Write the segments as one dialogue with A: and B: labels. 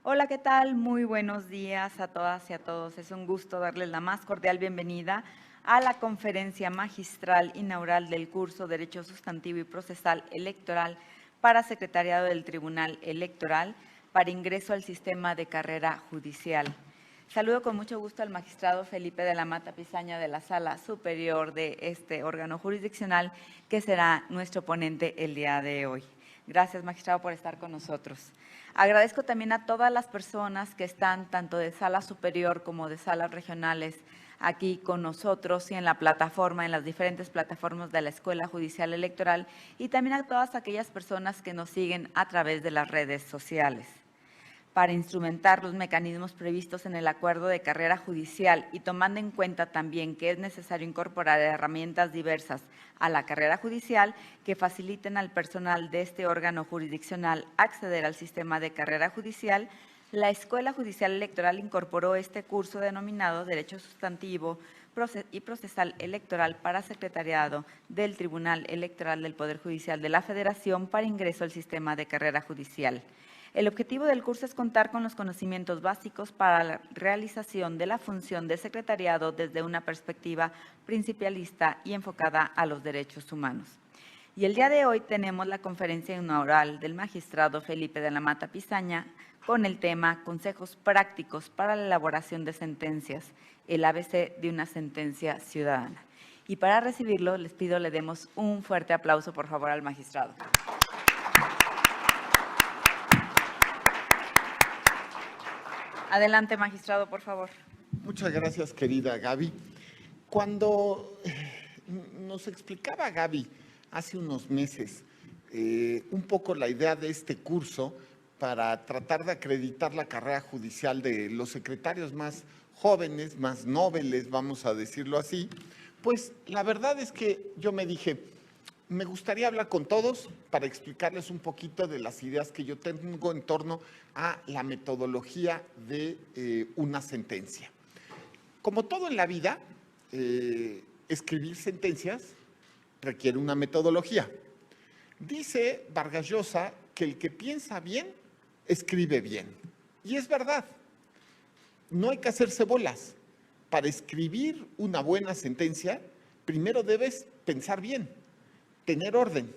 A: Hola, ¿qué tal? Muy buenos días a todas y a todos. Es un gusto darles la más cordial bienvenida a la conferencia magistral inaugural del curso Derecho Sustantivo y Procesal Electoral para Secretariado del Tribunal Electoral para ingreso al sistema de carrera judicial. Saludo con mucho gusto al magistrado Felipe de la Mata Pizaña de la Sala Superior de este órgano jurisdiccional, que será nuestro ponente el día de hoy. Gracias, magistrado, por estar con nosotros. Agradezco también a todas las personas que están tanto de sala superior como de salas regionales aquí con nosotros y en la plataforma, en las diferentes plataformas de la Escuela Judicial Electoral, y también a todas aquellas personas que nos siguen a través de las redes sociales. Para instrumentar los mecanismos previstos en el acuerdo de carrera judicial y tomando en cuenta también que es necesario incorporar herramientas diversas a la carrera judicial que faciliten al personal de este órgano jurisdiccional acceder al sistema de carrera judicial, la Escuela Judicial Electoral incorporó este curso denominado Derecho Sustantivo y Procesal Electoral para Secretariado del Tribunal Electoral del Poder Judicial de la Federación para ingreso al sistema de carrera judicial. El objetivo del curso es contar con los conocimientos básicos para la realización de la función de secretariado desde una perspectiva principialista y enfocada a los derechos humanos. Y el día de hoy tenemos la conferencia inaugural del magistrado Felipe de la Mata Pizaña con el tema Consejos prácticos para la elaboración de sentencias, el ABC de una sentencia ciudadana. Y para recibirlo, les pido le demos un fuerte aplauso, por favor, al magistrado. Adelante, magistrado, por favor.
B: Muchas gracias, querida Gaby. Cuando nos explicaba Gaby hace unos meses un poco la idea de este curso para tratar de acreditar la carrera judicial de los secretarios más jóvenes, más nobles, vamos a decirlo así, pues la verdad es que yo me dije, me gustaría hablar con todos para explicarles un poquito de las ideas que yo tengo en torno a la metodología de una sentencia. Como todo en la vida, escribir sentencias requiere una metodología. Dice Vargas Llosa que el que piensa bien, escribe bien. Y es verdad, no hay que hacerse bolas. Para escribir una buena sentencia, primero debes pensar bien, tener orden.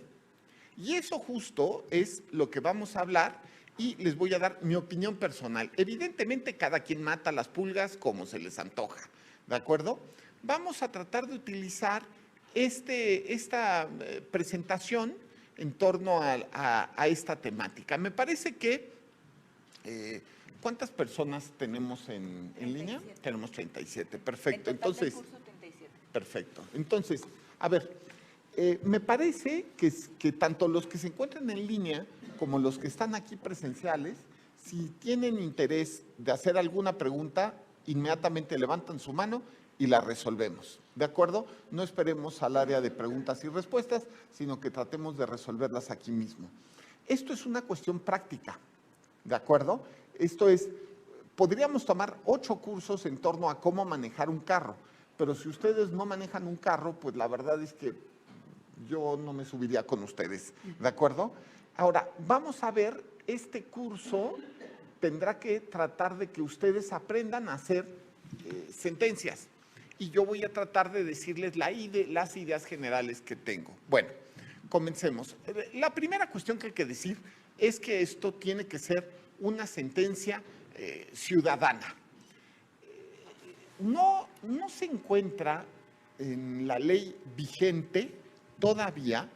B: Y eso justo es lo que vamos a hablar y les voy a dar mi opinión personal. Evidentemente, cada quien mata las pulgas como se les antoja, ¿de acuerdo? Vamos a tratar de utilizar esta presentación en torno a esta temática. Me parece que, ¿cuántas personas tenemos en línea? Tenemos 37, perfecto. Entonces,
A: curso 37.
B: Perfecto. Entonces, a ver, me parece que tanto los que se encuentran en línea como los que están aquí presenciales, si tienen interés de hacer alguna pregunta, inmediatamente levantan su mano y la resolvemos. ¿De acuerdo? No esperemos al área de preguntas y respuestas, sino que tratemos de resolverlas aquí mismo. Esto es una cuestión práctica, ¿de acuerdo? Esto es, podríamos tomar 8 cursos en torno a cómo manejar un carro, pero si ustedes no manejan un carro, pues la verdad es que yo no me subiría con ustedes, ¿de acuerdo? Ahora, vamos a ver, este curso tendrá que tratar de que ustedes aprendan a hacer sentencias. Y yo voy a tratar de decirles las ideas generales que tengo. Bueno, comencemos. La primera cuestión que hay que decir es que esto tiene que ser una sentencia ciudadana. No se encuentra en la ley vigente todavía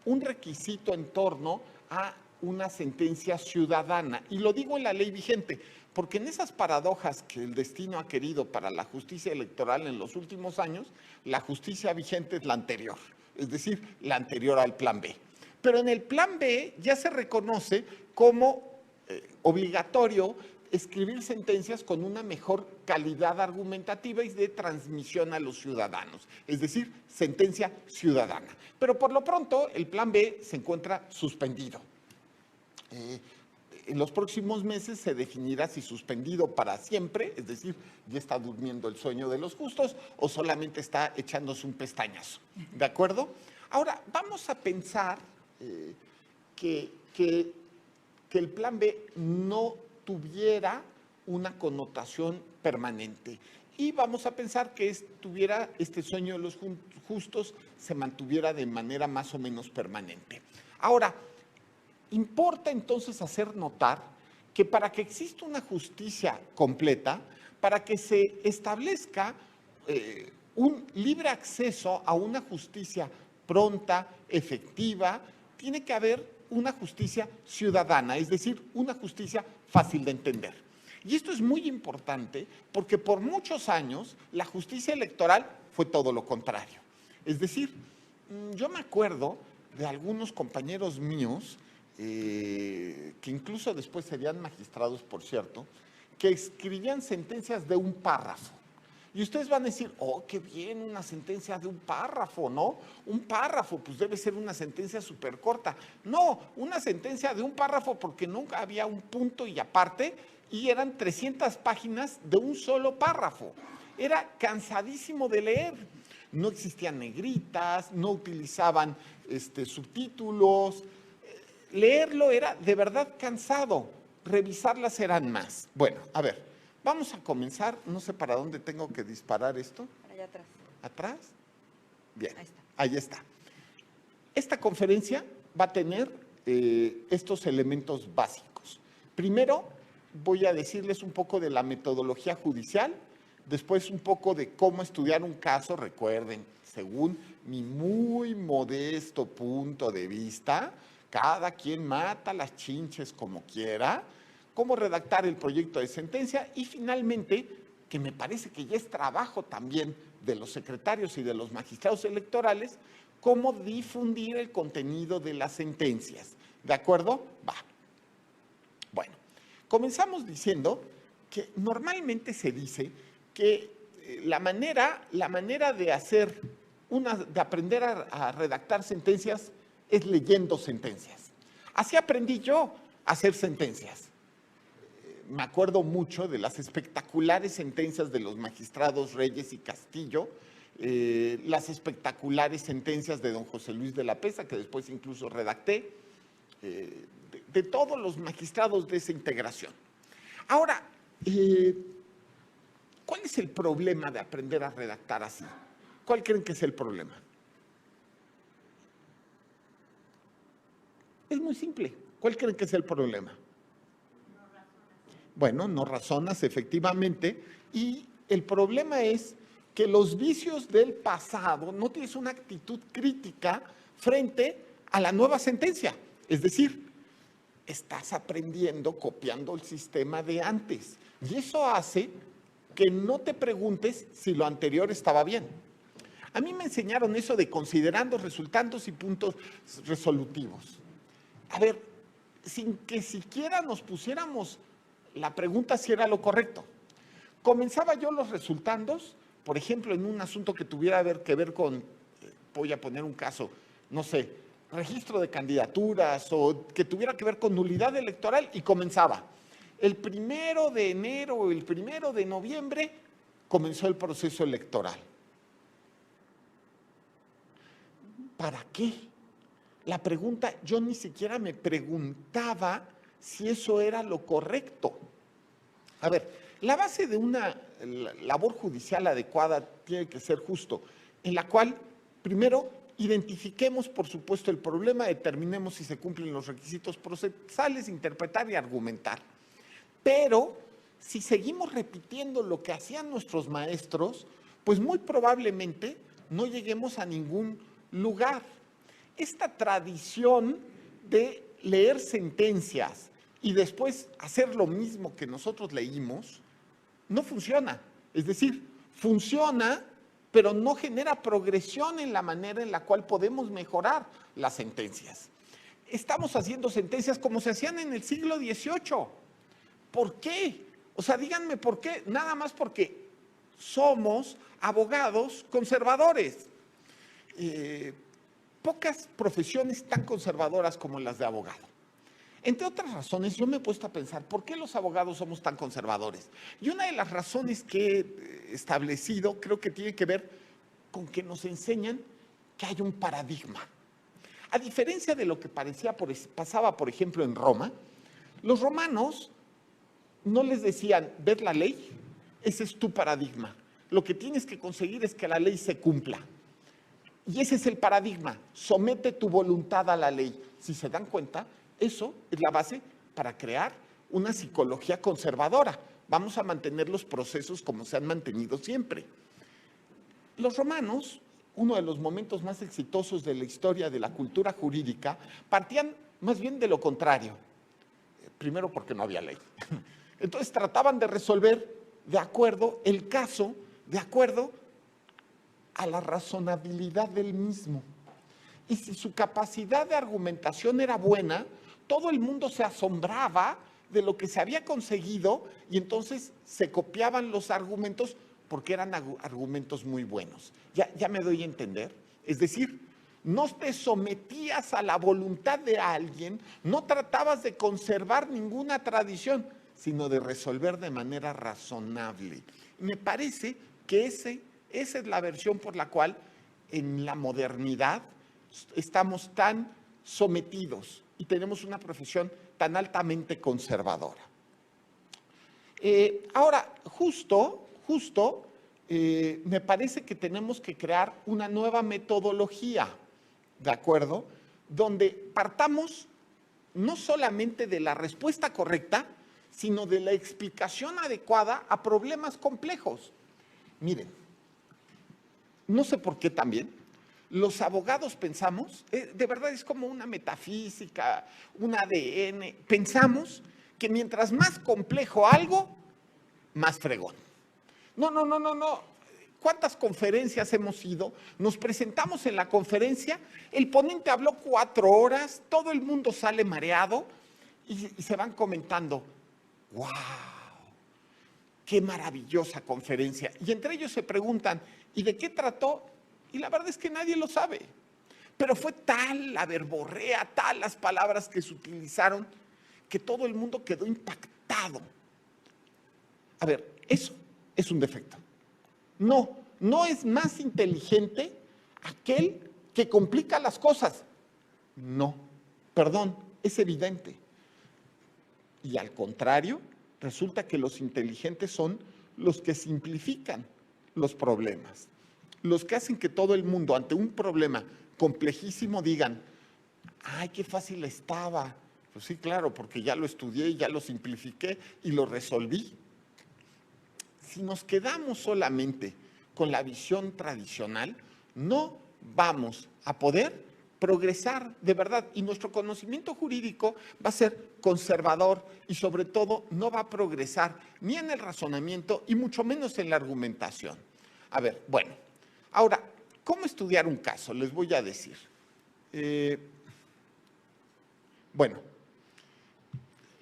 B: un requisito en torno a una sentencia ciudadana. Y lo digo en la ley vigente, porque en esas paradojas que el destino ha querido para la justicia electoral en los últimos años, la justicia vigente es la anterior, es decir, la anterior al plan B. Pero en el plan B ya se reconoce como obligatorio escribir sentencias con una mejor calidad argumentativa y de transmisión a los ciudadanos, es decir, sentencia ciudadana. Pero por lo pronto el plan B se encuentra suspendido. En los próximos meses se definirá si suspendido para siempre, es decir, ya está durmiendo el sueño de los justos o solamente está echándose un pestañazo, ¿de acuerdo? Ahora, vamos a pensar que el plan B no tuviera una connotación permanente. Y vamos a pensar que este sueño de los justos se mantuviera de manera más o menos permanente. Ahora, importa entonces hacer notar que para que exista una justicia completa, para que se establezca un libre acceso a una justicia pronta, efectiva, tiene que haber una justicia ciudadana, es decir, una justicia fácil de entender. Y esto es muy importante porque por muchos años la justicia electoral fue todo lo contrario. Es decir, yo me acuerdo de algunos compañeros míos, que incluso después serían magistrados, por cierto, que escribían sentencias de un párrafo. Y ustedes van a decir, oh, qué bien, una sentencia de un párrafo, ¿no? Un párrafo, pues debe ser una sentencia súper corta. No, una sentencia de un párrafo porque nunca había un punto y aparte, y eran 300 páginas de un solo párrafo. Era cansadísimo de leer. No existían negritas, no utilizaban subtítulos. Leerlo era de verdad cansado. Revisarlas eran más. Bueno, a ver, vamos a comenzar. No sé para dónde tengo que disparar esto.
A: Allá atrás.
B: ¿Atrás? Bien,
A: Ahí está.
B: ahí está. Esta conferencia va a tener estos elementos básicos. Primero, voy a decirles un poco de la metodología judicial, después un poco de cómo estudiar un caso, recuerden, según mi muy modesto punto de vista, cada quien mata las chinches como quiera, cómo redactar el proyecto de sentencia y finalmente, que me parece que ya es trabajo también de los secretarios y de los magistrados electorales, cómo difundir el contenido de las sentencias. ¿De acuerdo? Va. Bueno, comenzamos diciendo que normalmente se dice que la manera de aprender a redactar sentencias es leyendo sentencias. Así aprendí yo a hacer sentencias. Me acuerdo mucho de las espectaculares sentencias de los magistrados Reyes y Castillo, las espectaculares sentencias de don José Luis de la Pesa, que después incluso redacté, de todos los magistrados de esa integración. Ahora, ¿cuál es el problema de aprender a redactar así? ¿Cuál creen que es el problema? Es muy simple. ¿Cuál creen que es el problema? Bueno, no razonas, efectivamente. Y el problema es que los vicios del pasado no tienes una actitud crítica frente a la nueva sentencia. Es decir, estás aprendiendo copiando el sistema de antes. Y eso hace que no te preguntes si lo anterior estaba bien. A mí me enseñaron eso de considerando resultandos y puntos resolutivos. A ver, sin que siquiera nos pusiéramos la pregunta si era lo correcto. Comenzaba yo los resultandos, por ejemplo, en un asunto que tuviera que ver con, voy a poner un caso, no sé, registro de candidaturas o que tuviera que ver con nulidad electoral y comenzaba. El 1 de enero o el 1 de noviembre comenzó el proceso electoral. ¿Para qué? La pregunta, yo ni siquiera me preguntaba si eso era lo correcto. A ver, la base de una labor judicial adecuada tiene que ser justo, en la cual, primero, identifiquemos, por supuesto, el problema, determinemos si se cumplen los requisitos procesales, interpretar y argumentar. Pero, si seguimos repitiendo lo que hacían nuestros maestros, pues muy probablemente no lleguemos a ningún lugar. Esta tradición de leer sentencias y después hacer lo mismo que nosotros leímos, no funciona. Es decir, funciona, pero no genera progresión en la manera en la cual podemos mejorar las sentencias. Estamos haciendo sentencias como se hacían en el siglo XVIII. ¿Por qué? O sea, díganme por qué. Nada más porque somos abogados conservadores. Pocas profesiones tan conservadoras como las de abogado. Entre otras razones, yo me he puesto a pensar, ¿por qué los abogados somos tan conservadores? Y una de las razones que he establecido creo que tiene que ver con que nos enseñan que hay un paradigma. A diferencia de lo que pasaba, por ejemplo, en Roma, los romanos no les decían, ¿ves la ley? Ese es tu paradigma. Lo que tienes que conseguir es que la ley se cumpla. Y ese es el paradigma, somete tu voluntad a la ley. Si se dan cuenta, eso es la base para crear una psicología conservadora. Vamos a mantener los procesos como se han mantenido siempre. Los romanos, uno de los momentos más exitosos de la historia de la cultura jurídica, partían más bien de lo contrario. Primero porque no había ley. Entonces trataban de resolver de acuerdo el caso, de acuerdo a la razonabilidad del mismo. Y si su capacidad de argumentación era buena, todo el mundo se asombraba de lo que se había conseguido y entonces se copiaban los argumentos porque eran argumentos muy buenos. ¿Ya me doy a entender? Es decir, no te sometías a la voluntad de alguien, no tratabas de conservar ninguna tradición, sino de resolver de manera razonable. Y me parece que esa es la versión por la cual en la modernidad estamos tan sometidos y tenemos una profesión tan altamente conservadora. Ahora, justo, me parece que tenemos que crear una nueva metodología, ¿de acuerdo? Donde partamos no solamente de la respuesta correcta, sino de la explicación adecuada a problemas complejos. Miren, no sé por qué también, los abogados pensamos, de verdad es como una metafísica, un ADN, pensamos que mientras más complejo algo, más fregón. No. ¿Cuántas conferencias hemos ido? Nos presentamos en la conferencia, el ponente habló 4 horas, todo el mundo sale mareado y se van comentando, ¡wow! ¡Qué maravillosa conferencia! Y entre ellos se preguntan, ¿y de qué trató? Y la verdad es que nadie lo sabe. Pero fue tal la verborrea, tal las palabras que se utilizaron, que todo el mundo quedó impactado. A ver, eso es un defecto. No es más inteligente aquel que complica las cosas. No, perdón, es evidente. Y al contrario, resulta que los inteligentes son los que simplifican los problemas, los que hacen que todo el mundo ante un problema complejísimo digan, ¡ay, qué fácil estaba! Pues sí, claro, porque ya lo estudié, ya lo simplifiqué y lo resolví. Si nos quedamos solamente con la visión tradicional, no vamos a poder progresar de verdad y nuestro conocimiento jurídico va a ser conservador y sobre todo no va a progresar ni en el razonamiento y mucho menos en la argumentación. A ver, bueno, ahora, ¿cómo estudiar un caso? Les voy a decir. Bueno,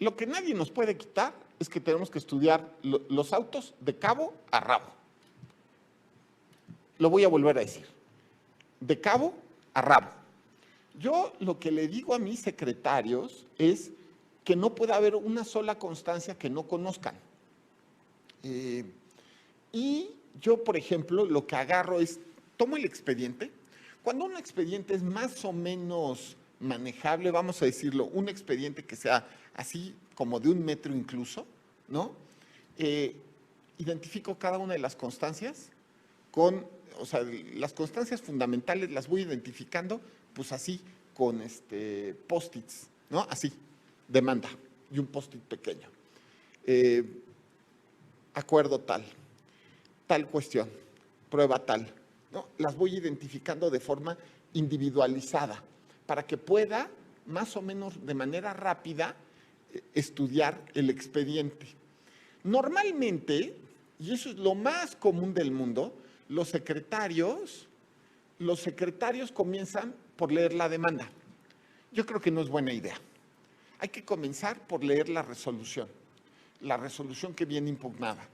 B: lo que nadie nos puede quitar es que tenemos que estudiar los autos de cabo a rabo. Lo voy a volver a decir. De cabo a rabo. Yo lo que le digo a mis secretarios es que no puede haber una sola constancia que no conozcan. Y yo, por ejemplo, lo que agarro es, tomo el expediente. Cuando un expediente es más o menos manejable, vamos a decirlo, un expediente que sea así como de 1 metro incluso, ¿no? Identifico cada una de las constancias o sea, las constancias fundamentales las voy identificando, pues así, con post-its, ¿no? Así, demanda y un post-it pequeño. Acuerdo tal cuestión, prueba tal, ¿no? Las voy identificando de forma individualizada para que pueda, más o menos de manera rápida, estudiar el expediente. Normalmente, y eso es lo más común del mundo, los secretarios comienzan por leer la demanda. Yo creo que no es buena idea. Hay que comenzar por leer la resolución que viene impugnada.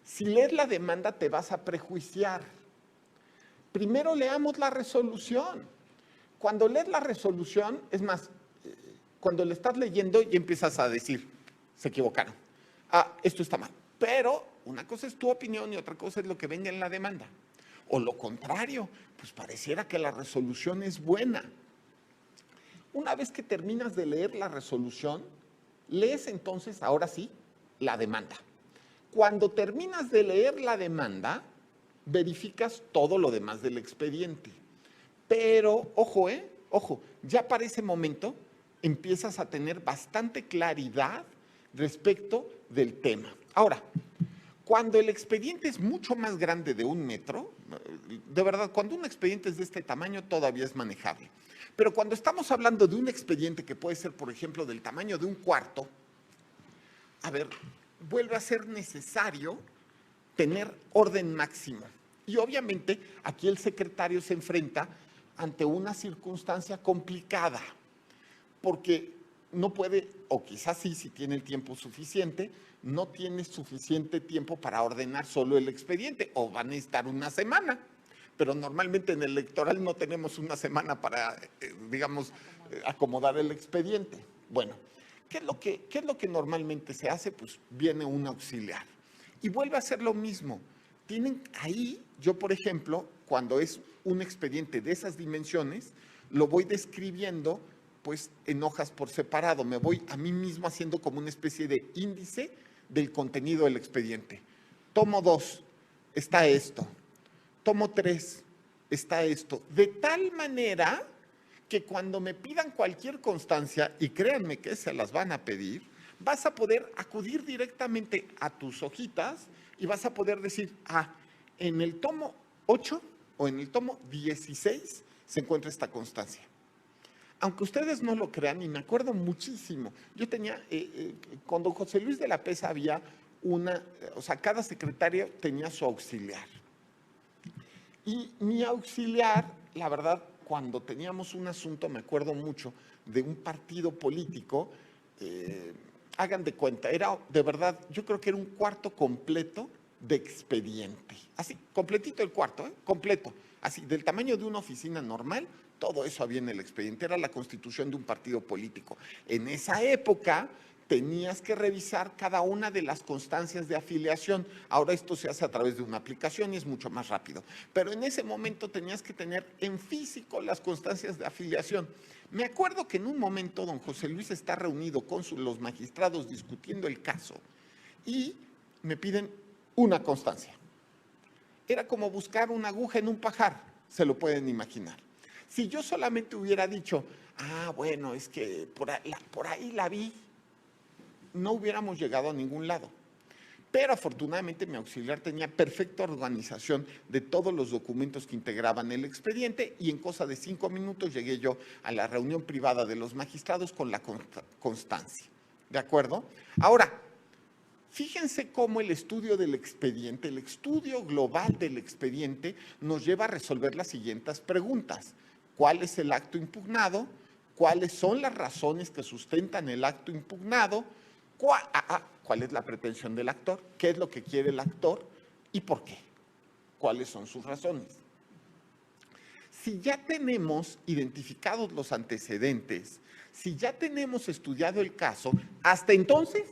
B: Si lees la demanda te vas a prejuiciar. Primero leamos la resolución. Cuando lees la resolución, es más, cuando le estás leyendo y empiezas a decir, se equivocaron. Esto está mal. Pero una cosa es tu opinión y otra cosa es lo que venga en la demanda. O lo contrario, pues pareciera que la resolución es buena. Una vez que terminas de leer la resolución, lees entonces, ahora sí, la demanda. Cuando terminas de leer la demanda, verificas todo lo demás del expediente. Pero, ojo, ojo, ya para ese momento empiezas a tener bastante claridad respecto del tema. Ahora, cuando el expediente es mucho más grande de 1 metro, de verdad, cuando un expediente es de este tamaño todavía es manejable. Pero cuando estamos hablando de un expediente que puede ser, por ejemplo, del tamaño de 1 cuarto, a ver, vuelve a ser necesario tener orden máximo. Y obviamente aquí el secretario se enfrenta ante una circunstancia complicada, porque no puede, o quizás sí, si tiene el tiempo suficiente, no tiene suficiente tiempo para ordenar solo el expediente, o van a necesitar una semana. Pero normalmente en el electoral no tenemos una semana para, digamos, acomodar el expediente. Bueno, ¿qué es lo que normalmente se hace? Pues viene un auxiliar y vuelve a hacer lo mismo. Tienen ahí, yo por ejemplo, cuando es un expediente de esas dimensiones, lo voy describiendo pues en hojas por separado. Me voy a mí mismo haciendo como una especie de índice del contenido del expediente. Tomo 2, está esto. Tomo 3, está esto. De tal manera que cuando me pidan cualquier constancia, y créanme que se las van a pedir, vas a poder acudir directamente a tus hojitas y vas a poder decir, en el tomo 8 o en el tomo 16 se encuentra esta constancia. Aunque ustedes no lo crean, y me acuerdo muchísimo, yo tenía, con don José Luis de la Pesa había cada secretario tenía su auxiliar. Y mi auxiliar, la verdad, cuando teníamos un asunto, me acuerdo mucho, de un partido político, hagan de cuenta, era de verdad, yo creo que era un cuarto completo de expediente. Así, completito el cuarto, completo. Así, del tamaño de una oficina normal, todo eso había en el expediente. Era la constitución de un partido político. En esa época tenías que revisar cada una de las constancias de afiliación. Ahora esto se hace a través de una aplicación y es mucho más rápido. Pero en ese momento tenías que tener en físico las constancias de afiliación. Me acuerdo que en un momento don José Luis está reunido con los magistrados discutiendo el caso y me piden una constancia. Era como buscar una aguja en un pajar, se lo pueden imaginar. Si yo solamente hubiera dicho, bueno, es que por ahí la vi, no hubiéramos llegado a ningún lado. Pero afortunadamente mi auxiliar tenía perfecta organización de todos los documentos que integraban el expediente y en cosa de 5 minutos llegué yo a la reunión privada de los magistrados con la constancia. ¿De acuerdo? Ahora, fíjense cómo el estudio del expediente, el estudio global del expediente nos lleva a resolver las siguientes preguntas. ¿Cuál es el acto impugnado? ¿Cuáles son las razones que sustentan el acto impugnado? ¿Cuál es la pretensión del actor? ¿Qué es lo que quiere el actor? ¿Y por qué? ¿Cuáles son sus razones? Si ya tenemos identificados los antecedentes, si ya tenemos estudiado el caso, hasta entonces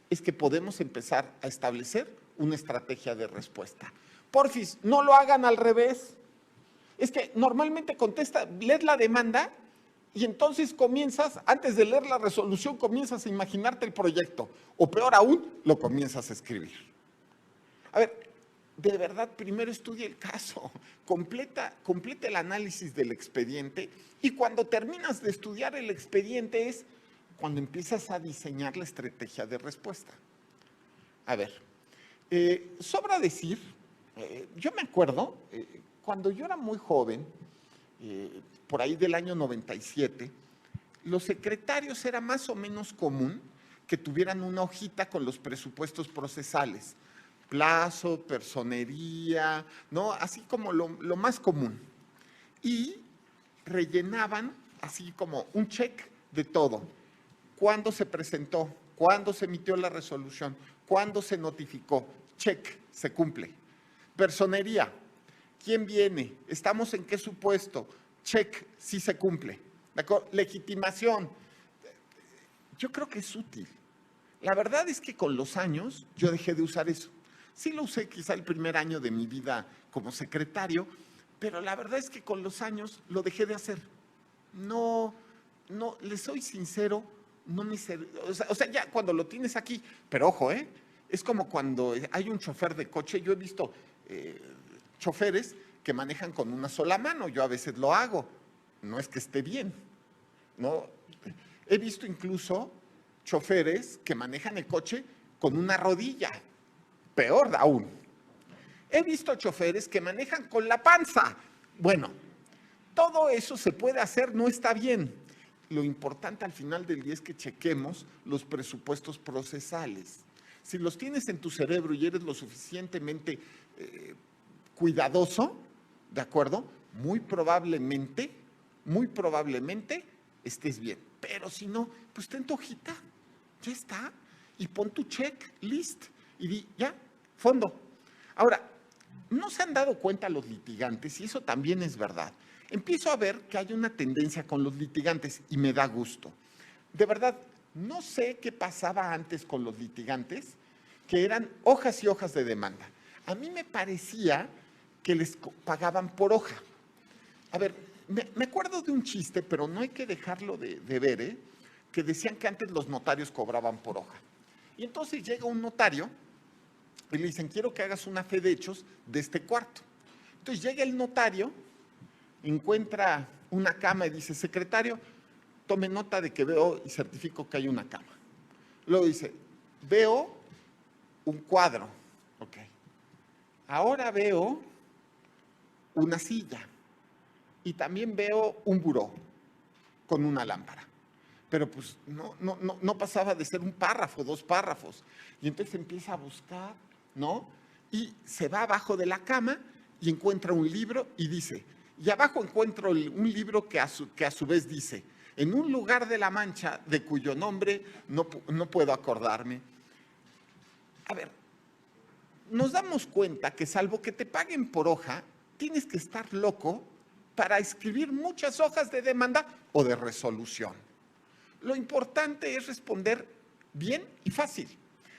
B: es que podemos empezar a establecer una estrategia de respuesta. Porfis, no lo hagan al revés. Es que normalmente lees la demanda y entonces comienzas, antes de leer la resolución, comienzas a imaginarte el proyecto. O peor aún, lo comienzas a escribir. A ver, de verdad, primero estudie el caso, completa el análisis del expediente y cuando terminas de estudiar el expediente es cuando empiezas a diseñar la estrategia de respuesta. A ver, sobra decir, yo me acuerdo, cuando yo era muy joven, por ahí del año 97, los secretarios era más o menos común que tuvieran una hojita con los presupuestos procesales, plazo, personería, ¿no? Así como lo más común. Y rellenaban así como un check de todo. ¿Cuándo se presentó? ¿Cuándo se emitió la resolución? ¿Cuándo se notificó? Check, se cumple. Personería, ¿quién viene? ¿Estamos en qué supuesto? Check, sí se cumple. ¿De acuerdo? Legitimación, yo creo que es útil. La verdad es que con los años yo dejé de usar eso. Sí lo usé quizá el primer año de mi vida como secretario, pero la verdad es que con los años lo dejé de hacer. No, les soy sincero, no me o sea, ya cuando lo tienes aquí, pero ojo, es como cuando hay un chofer de coche, yo he visto choferes que manejan con una sola mano, yo a veces lo hago, no es que esté bien, ¿no? He visto incluso choferes que manejan el coche con una rodilla, peor aún. He visto choferes que manejan con la panza. Bueno, todo eso se puede hacer, no está bien. Lo importante al final del día es que chequemos los presupuestos procesales. Si los tienes en tu cerebro y eres lo suficientemente cuidadoso, ¿de acuerdo? Muy probablemente estés bien. Pero si no, pues ten tu hojita, ya está. Y pon tu checklist y di, ya, fondo. Ahora, no se han dado cuenta los litigantes, y eso también es verdad. Empiezo a ver que hay una tendencia con los litigantes y me da gusto. De verdad, no sé qué pasaba antes con los litigantes, que eran hojas y hojas de demanda. A mí me parecía que les pagaban por hoja. A ver, me acuerdo de un chiste, pero no hay que dejarlo de ver, que decían que antes los notarios cobraban por hoja. Y entonces llega un notario y le dicen, quiero que hagas una fe de hechos de este cuarto. Entonces llega el notario, encuentra una cama y dice, secretario, tome nota de que veo y certifico que hay una cama. Luego dice, veo un cuadro, ok. Ahora veo una silla y también veo un buró con una lámpara. Pero pues no pasaba de ser un párrafo, 2 párrafos. Y entonces empieza a buscar, ¿no? Y se va abajo de la cama y encuentra un libro y dice, y abajo encuentro un libro que a su vez dice, en un lugar de la Mancha de cuyo nombre no puedo acordarme. A ver, nos damos cuenta que salvo que te paguen por hoja, tienes que estar loco para escribir muchas hojas de demanda o de resolución. Lo importante es responder bien y fácil.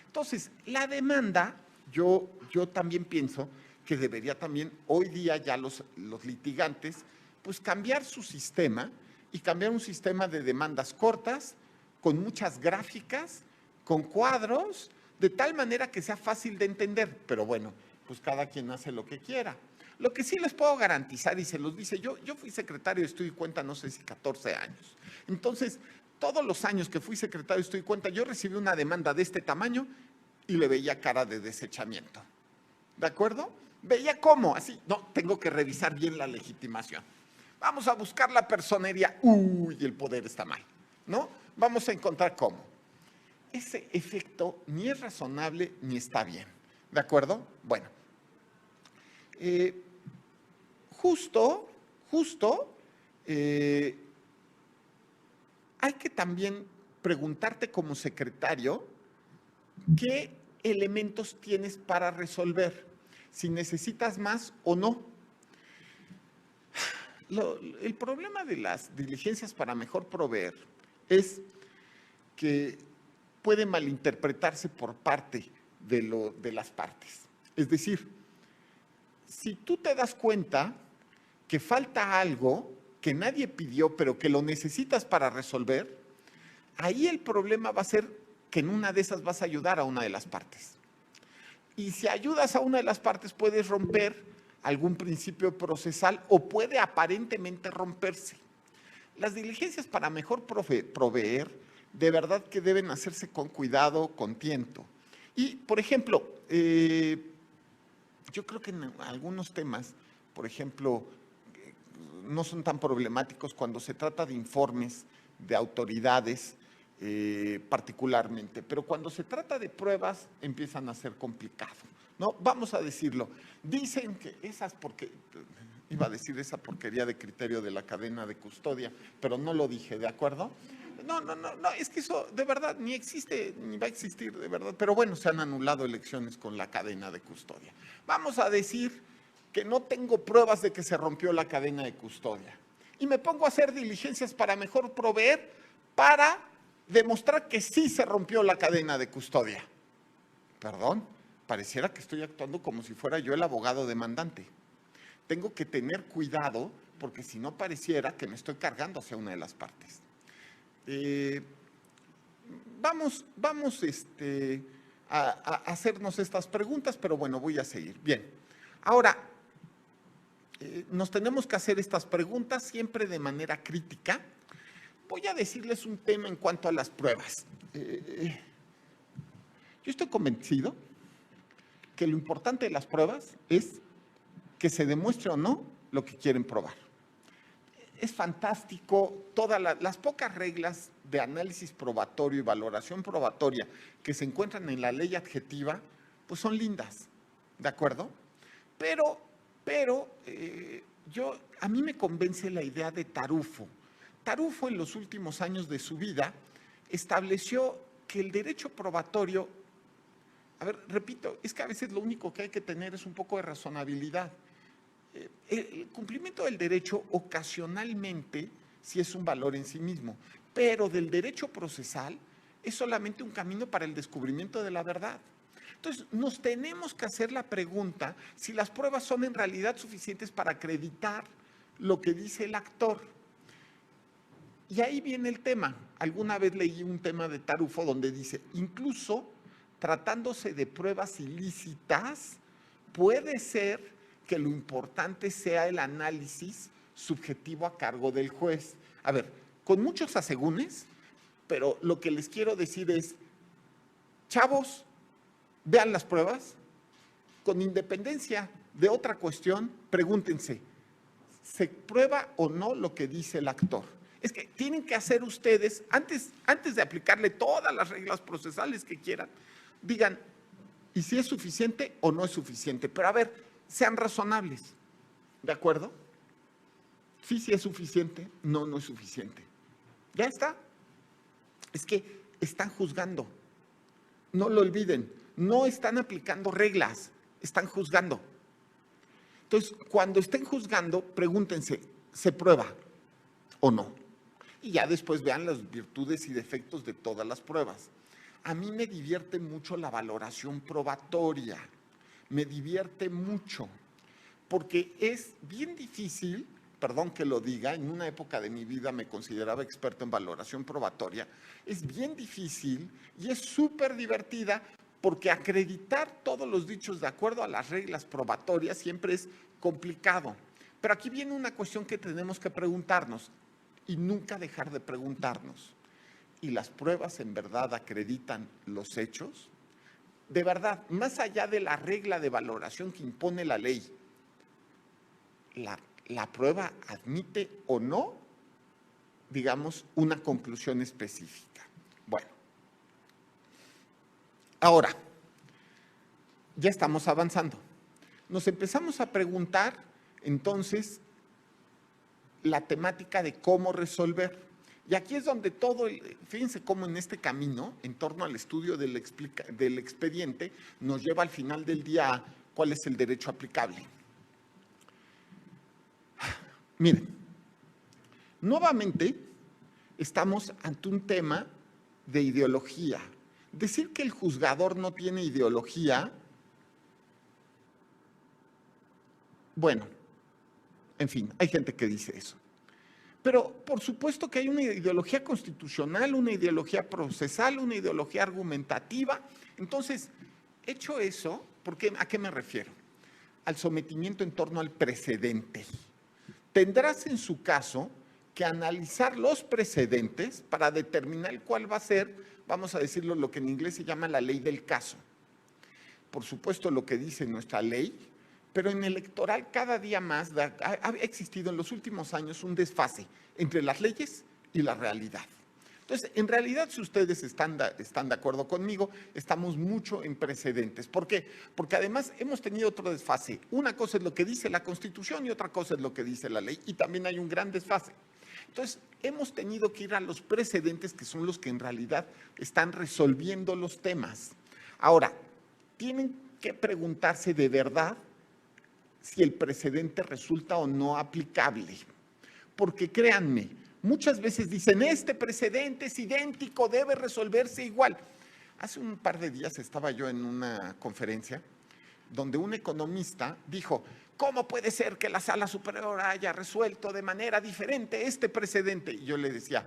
B: Entonces, la demanda, yo también pienso que debería también, hoy día ya los litigantes, pues cambiar su sistema y cambiar un sistema de demandas cortas, con muchas gráficas, con cuadros, de tal manera que sea fácil de entender. Pero bueno, pues cada quien hace lo que quiera. Lo que sí les puedo garantizar, y se los dice, yo fui secretario de Estudio y Cuenta, no sé si 14 años. Entonces, todos los años que fui secretario de Estudio y Cuenta, yo recibí una demanda de este tamaño y le veía cara de desechamiento. ¿De acuerdo? Veía cómo, así, no, tengo que revisar bien la legitimación. Vamos a buscar la personería, uy, el poder está mal, ¿no? Vamos a encontrar cómo. Ese efecto ni es razonable ni está bien, ¿de acuerdo? Bueno, justo, hay que también preguntarte como secretario qué elementos tienes para resolver, si necesitas más o no. El problema de las diligencias para mejor proveer es que puede malinterpretarse por parte de las partes. Es decir, si tú te das cuenta que falta algo que nadie pidió, pero que lo necesitas para resolver, ahí el problema va a ser que en una de esas vas a ayudar a una de las partes. Y si ayudas a una de las partes, puedes romper algún principio procesal o puede aparentemente romperse. Las diligencias para mejor proveer, de verdad que deben hacerse con cuidado, con tiento. Y, por ejemplo, yo creo que en algunos temas, por ejemplo, no son tan problemáticos cuando se trata de informes de autoridades particularmente, pero cuando se trata de pruebas empiezan a ser complicados, ¿no? Vamos a decirlo, dicen que iba a decir esa porquería de criterio de la cadena de custodia, pero no lo dije, ¿de acuerdo? No, es que eso de verdad ni existe, ni va a existir de verdad, pero bueno, se han anulado elecciones con la cadena de custodia. Vamos a decir que no tengo pruebas de que se rompió la cadena de custodia y me pongo a hacer diligencias para mejor proveer para demostrar que sí se rompió la cadena de custodia. Perdón, pareciera que estoy actuando como si fuera yo el abogado demandante. Tengo que tener cuidado porque si no pareciera que me estoy cargando hacia una de las partes. vamos a hacernos estas preguntas, pero bueno, voy a seguir. Bien, ahora, nos tenemos que hacer estas preguntas siempre de manera crítica. Voy a decirles un tema en cuanto a las pruebas. Yo estoy convencido que lo importante de las pruebas es que se demuestre o no lo que quieren probar. Es fantástico, todas las pocas reglas de análisis probatorio y valoración probatoria que se encuentran en la ley adjetiva, pues son lindas, ¿de acuerdo? Pero a mí me convence la idea de Tarufo. Tarufo, en los últimos años de su vida, estableció que el derecho probatorio, a ver, repito, es que a veces lo único que hay que tener es un poco de razonabilidad. El cumplimiento del derecho ocasionalmente sí es un valor en sí mismo, pero del derecho procesal es solamente un camino para el descubrimiento de la verdad. Entonces, nos tenemos que hacer la pregunta si las pruebas son en realidad suficientes para acreditar lo que dice el actor. Y ahí viene el tema. Alguna vez leí un tema de Tarufo donde dice, incluso tratándose de pruebas ilícitas, puede ser que lo importante sea el análisis subjetivo a cargo del juez. A ver, con muchos asegúnes, pero lo que les quiero decir es, chavos, vean las pruebas, con independencia de otra cuestión, pregúntense, ¿se prueba o no lo que dice el actor? Es que tienen que hacer ustedes, antes de aplicarle todas las reglas procesales que quieran, digan, ¿y si es suficiente o no es suficiente? Pero a ver, sean razonables, ¿de acuerdo? Sí es suficiente, no es suficiente. Ya está. Es que están juzgando. No lo olviden, no están aplicando reglas, están juzgando. Entonces, cuando estén juzgando, pregúntense, ¿se prueba o no? Y ya después vean las virtudes y defectos de todas las pruebas. A mí me divierte mucho la valoración probatoria. Me divierte mucho, porque es bien difícil, perdón que lo diga, en una época de mi vida me consideraba experto en valoración probatoria, es bien difícil y es súper divertida porque acreditar todos los dichos de acuerdo a las reglas probatorias siempre es complicado. Pero aquí viene una cuestión que tenemos que preguntarnos y nunca dejar de preguntarnos. ¿Y las pruebas en verdad acreditan los hechos? De verdad, más allá de la regla de valoración que impone la ley, ¿la prueba admite o no, digamos, una conclusión específica? Bueno, ahora, ya estamos avanzando. Nos empezamos a preguntar, entonces, la temática de cómo resolver. Y aquí es donde todo, fíjense cómo en este camino, en torno al estudio del expediente, nos lleva al final del día a cuál es el derecho aplicable. Miren, nuevamente estamos ante un tema de ideología. Decir que el juzgador no tiene ideología, bueno, en fin, hay gente que dice eso. Pero por supuesto que hay una ideología constitucional, una ideología procesal, una ideología argumentativa. Entonces, hecho eso, ¿a qué me refiero? Al sometimiento en torno al precedente. Tendrás en su caso que analizar los precedentes para determinar cuál va a ser, vamos a decirlo, lo que en inglés se llama la ley del caso. Por supuesto, lo que dice nuestra ley, pero en el electoral cada día más ha existido en los últimos años un desfase entre las leyes y la realidad. Entonces, en realidad, si ustedes están de acuerdo conmigo, estamos mucho en precedentes. ¿Por qué? Porque además hemos tenido otro desfase. Una cosa es lo que dice la Constitución y otra cosa es lo que dice la ley. Y también hay un gran desfase. Entonces, hemos tenido que ir a los precedentes que son los que en realidad están resolviendo los temas. Ahora, tienen que preguntarse de verdad si el precedente resulta o no aplicable. Porque créanme, muchas veces dicen, este precedente es idéntico, debe resolverse igual. Hace un par de días estaba yo en una conferencia donde un economista dijo, ¿cómo puede ser que la Sala Superior haya resuelto de manera diferente este precedente? Y yo le decía,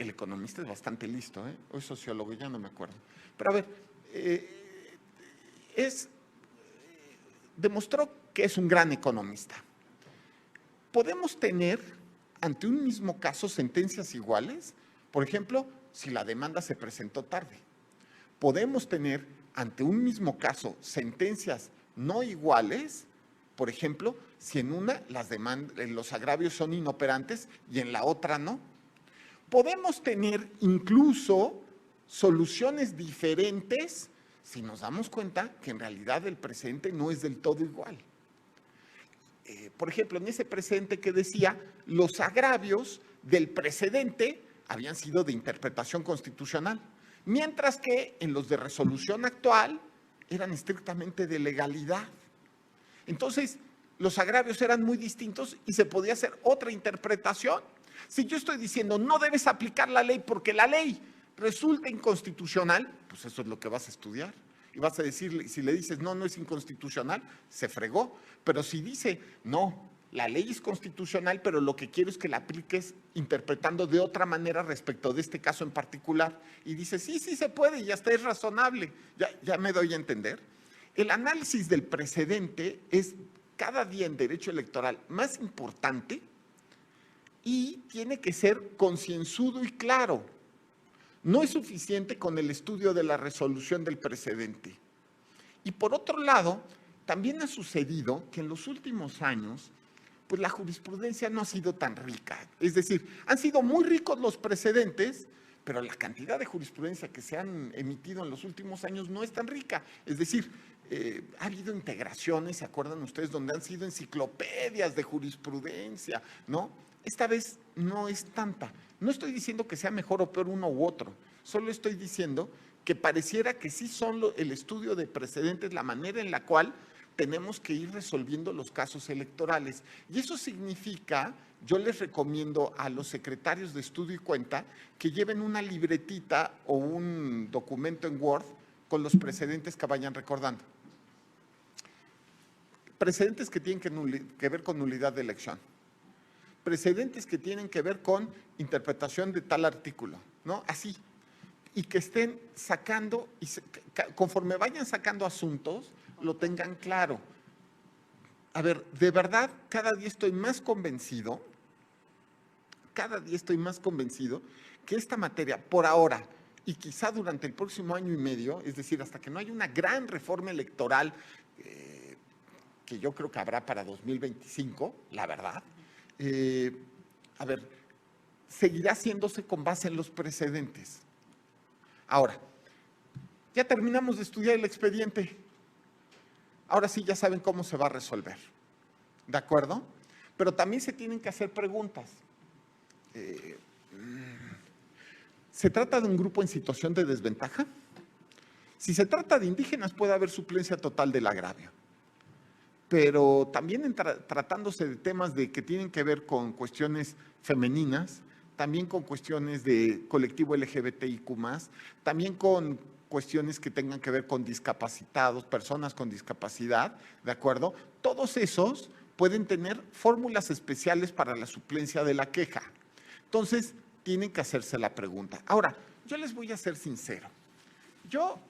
B: El economista es bastante listo, ¿eh? O es sociólogo, ya no me acuerdo. Pero a ver, demostró que es un gran economista. Podemos tener ante un mismo caso sentencias iguales, por ejemplo, si la demanda se presentó tarde. Podemos tener ante un mismo caso sentencias no iguales, por ejemplo, si en una los agravios son inoperantes y en la otra no. Podemos tener incluso soluciones diferentes si nos damos cuenta que en realidad el precedente no es del todo igual. Por ejemplo, en ese precedente que decía, los agravios del precedente habían sido de interpretación constitucional, mientras que en los de resolución actual eran estrictamente de legalidad. Entonces, los agravios eran muy distintos y se podía hacer otra interpretación. Si yo estoy diciendo no debes aplicar la ley porque la ley resulta inconstitucional, pues eso es lo que vas a estudiar. Y vas a decirle, si le dices no, no es inconstitucional, se fregó. Pero si dice no, la ley es constitucional, pero lo que quiero es que la apliques interpretando de otra manera respecto de este caso en particular. Y dice, sí, sí se puede y hasta es razonable. Ya me doy a entender. El análisis del precedente es cada día en derecho electoral más importante y tiene que ser concienzudo y claro. No es suficiente con el estudio de la resolución del precedente. Y por otro lado, también ha sucedido que en los últimos años, pues la jurisprudencia no ha sido tan rica. Es decir, han sido muy ricos los precedentes, pero la cantidad de jurisprudencia que se han emitido en los últimos años no es tan rica. Es decir, ha habido integraciones, ¿se acuerdan ustedes? Donde han sido enciclopedias de jurisprudencia, ¿no? Esta vez no es tanta. No estoy diciendo que sea mejor o peor uno u otro, solo estoy diciendo que pareciera que sí son el estudio de precedentes la manera en la cual tenemos que ir resolviendo los casos electorales. Y eso significa, yo les recomiendo a los secretarios de estudio y cuenta que lleven una libretita o un documento en Word con los precedentes que vayan recordando. Precedentes que tienen que ver con nulidad de elección. Precedentes que tienen que ver con interpretación de tal artículo, ¿no? Así. Y que estén sacando, y conforme vayan sacando asuntos, lo tengan claro. A ver, de verdad, cada día estoy más convencido que esta materia, por ahora, y quizá durante el próximo año y medio, es decir, hasta que no haya una gran reforma electoral, que yo creo que habrá para 2025, la verdad, a ver, seguirá haciéndose con base en los precedentes. Ahora, ya terminamos de estudiar el expediente. Ahora sí ya saben cómo se va a resolver. ¿De acuerdo? Pero también se tienen que hacer preguntas. ¿Se trata de un grupo en situación de desventaja? Si se trata de indígenas, puede haber suplencia total del agravio. Pero también tratándose de temas que tienen que ver con cuestiones femeninas, también con cuestiones de colectivo LGBTIQ+, también con cuestiones que tengan que ver con discapacitados, personas con discapacidad, ¿de acuerdo? Todos esos pueden tener fórmulas especiales para la suplencia de la queja. Entonces, tienen que hacerse la pregunta. Ahora, yo les voy a ser sincero. Yo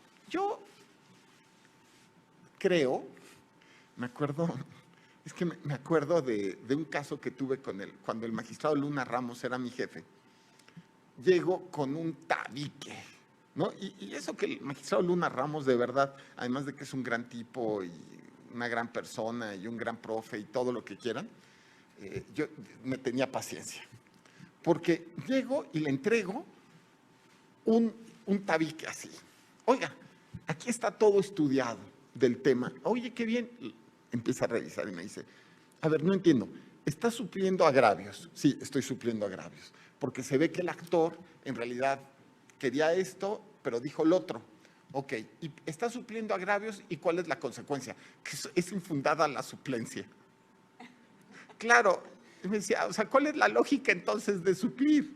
B: creo, me acuerdo de un caso que tuve cuando el magistrado Luna Ramos era mi jefe. Llego con un tabique, ¿no? Y eso que el magistrado Luna Ramos, de verdad, además de que es un gran tipo y una gran persona y un gran profe y todo lo que quieran, yo me tenía paciencia. Porque llego y le entrego un tabique así. Oiga, aquí está todo estudiado del tema. Oye, qué bien. Empieza a revisar y me dice, a ver, no entiendo, ¿estás supliendo agravios? Sí, estoy supliendo agravios, porque se ve que el actor en realidad quería esto, pero dijo lo otro. Ok, y está supliendo agravios, ¿y cuál es la consecuencia? Que es infundada la suplencia. Claro, me decía, o sea, ¿cuál es la lógica entonces de suplir?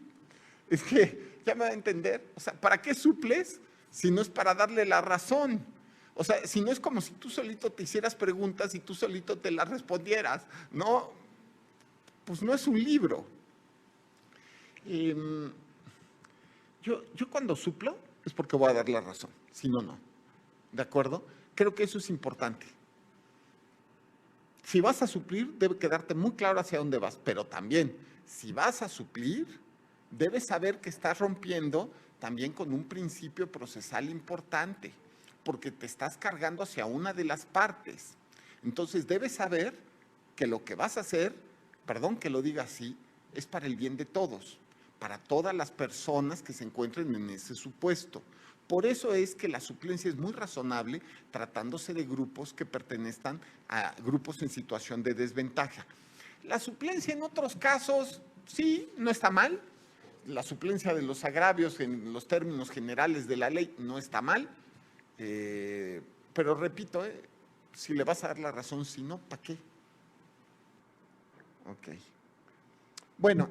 B: Es que, ya me va a entender, o sea, ¿para qué suples si no es para darle la razón? O sea, si no es como si tú solito te hicieras preguntas y tú solito te las respondieras, ¿no? Pues no es un libro. Yo cuando suplo es porque voy a dar la razón, si no, no. ¿De acuerdo? Creo que eso es importante. Si vas a suplir, debe quedarte muy claro hacia dónde vas, pero también, si vas a suplir, debes saber que estás rompiendo también con un principio procesal importante, porque te estás cargando hacia una de las partes. Entonces, debes saber que lo que vas a hacer, perdón que lo diga así, es para el bien de todos, para todas las personas que se encuentren en ese supuesto. Por eso es que la suplencia es muy razonable tratándose de grupos que pertenezcan a grupos en situación de desventaja. La suplencia en otros casos, sí, no está mal. La suplencia de los agravios en los términos generales de la ley no está mal. Pero repito, si le vas a dar la razón, si no, ¿para qué? Ok. Bueno,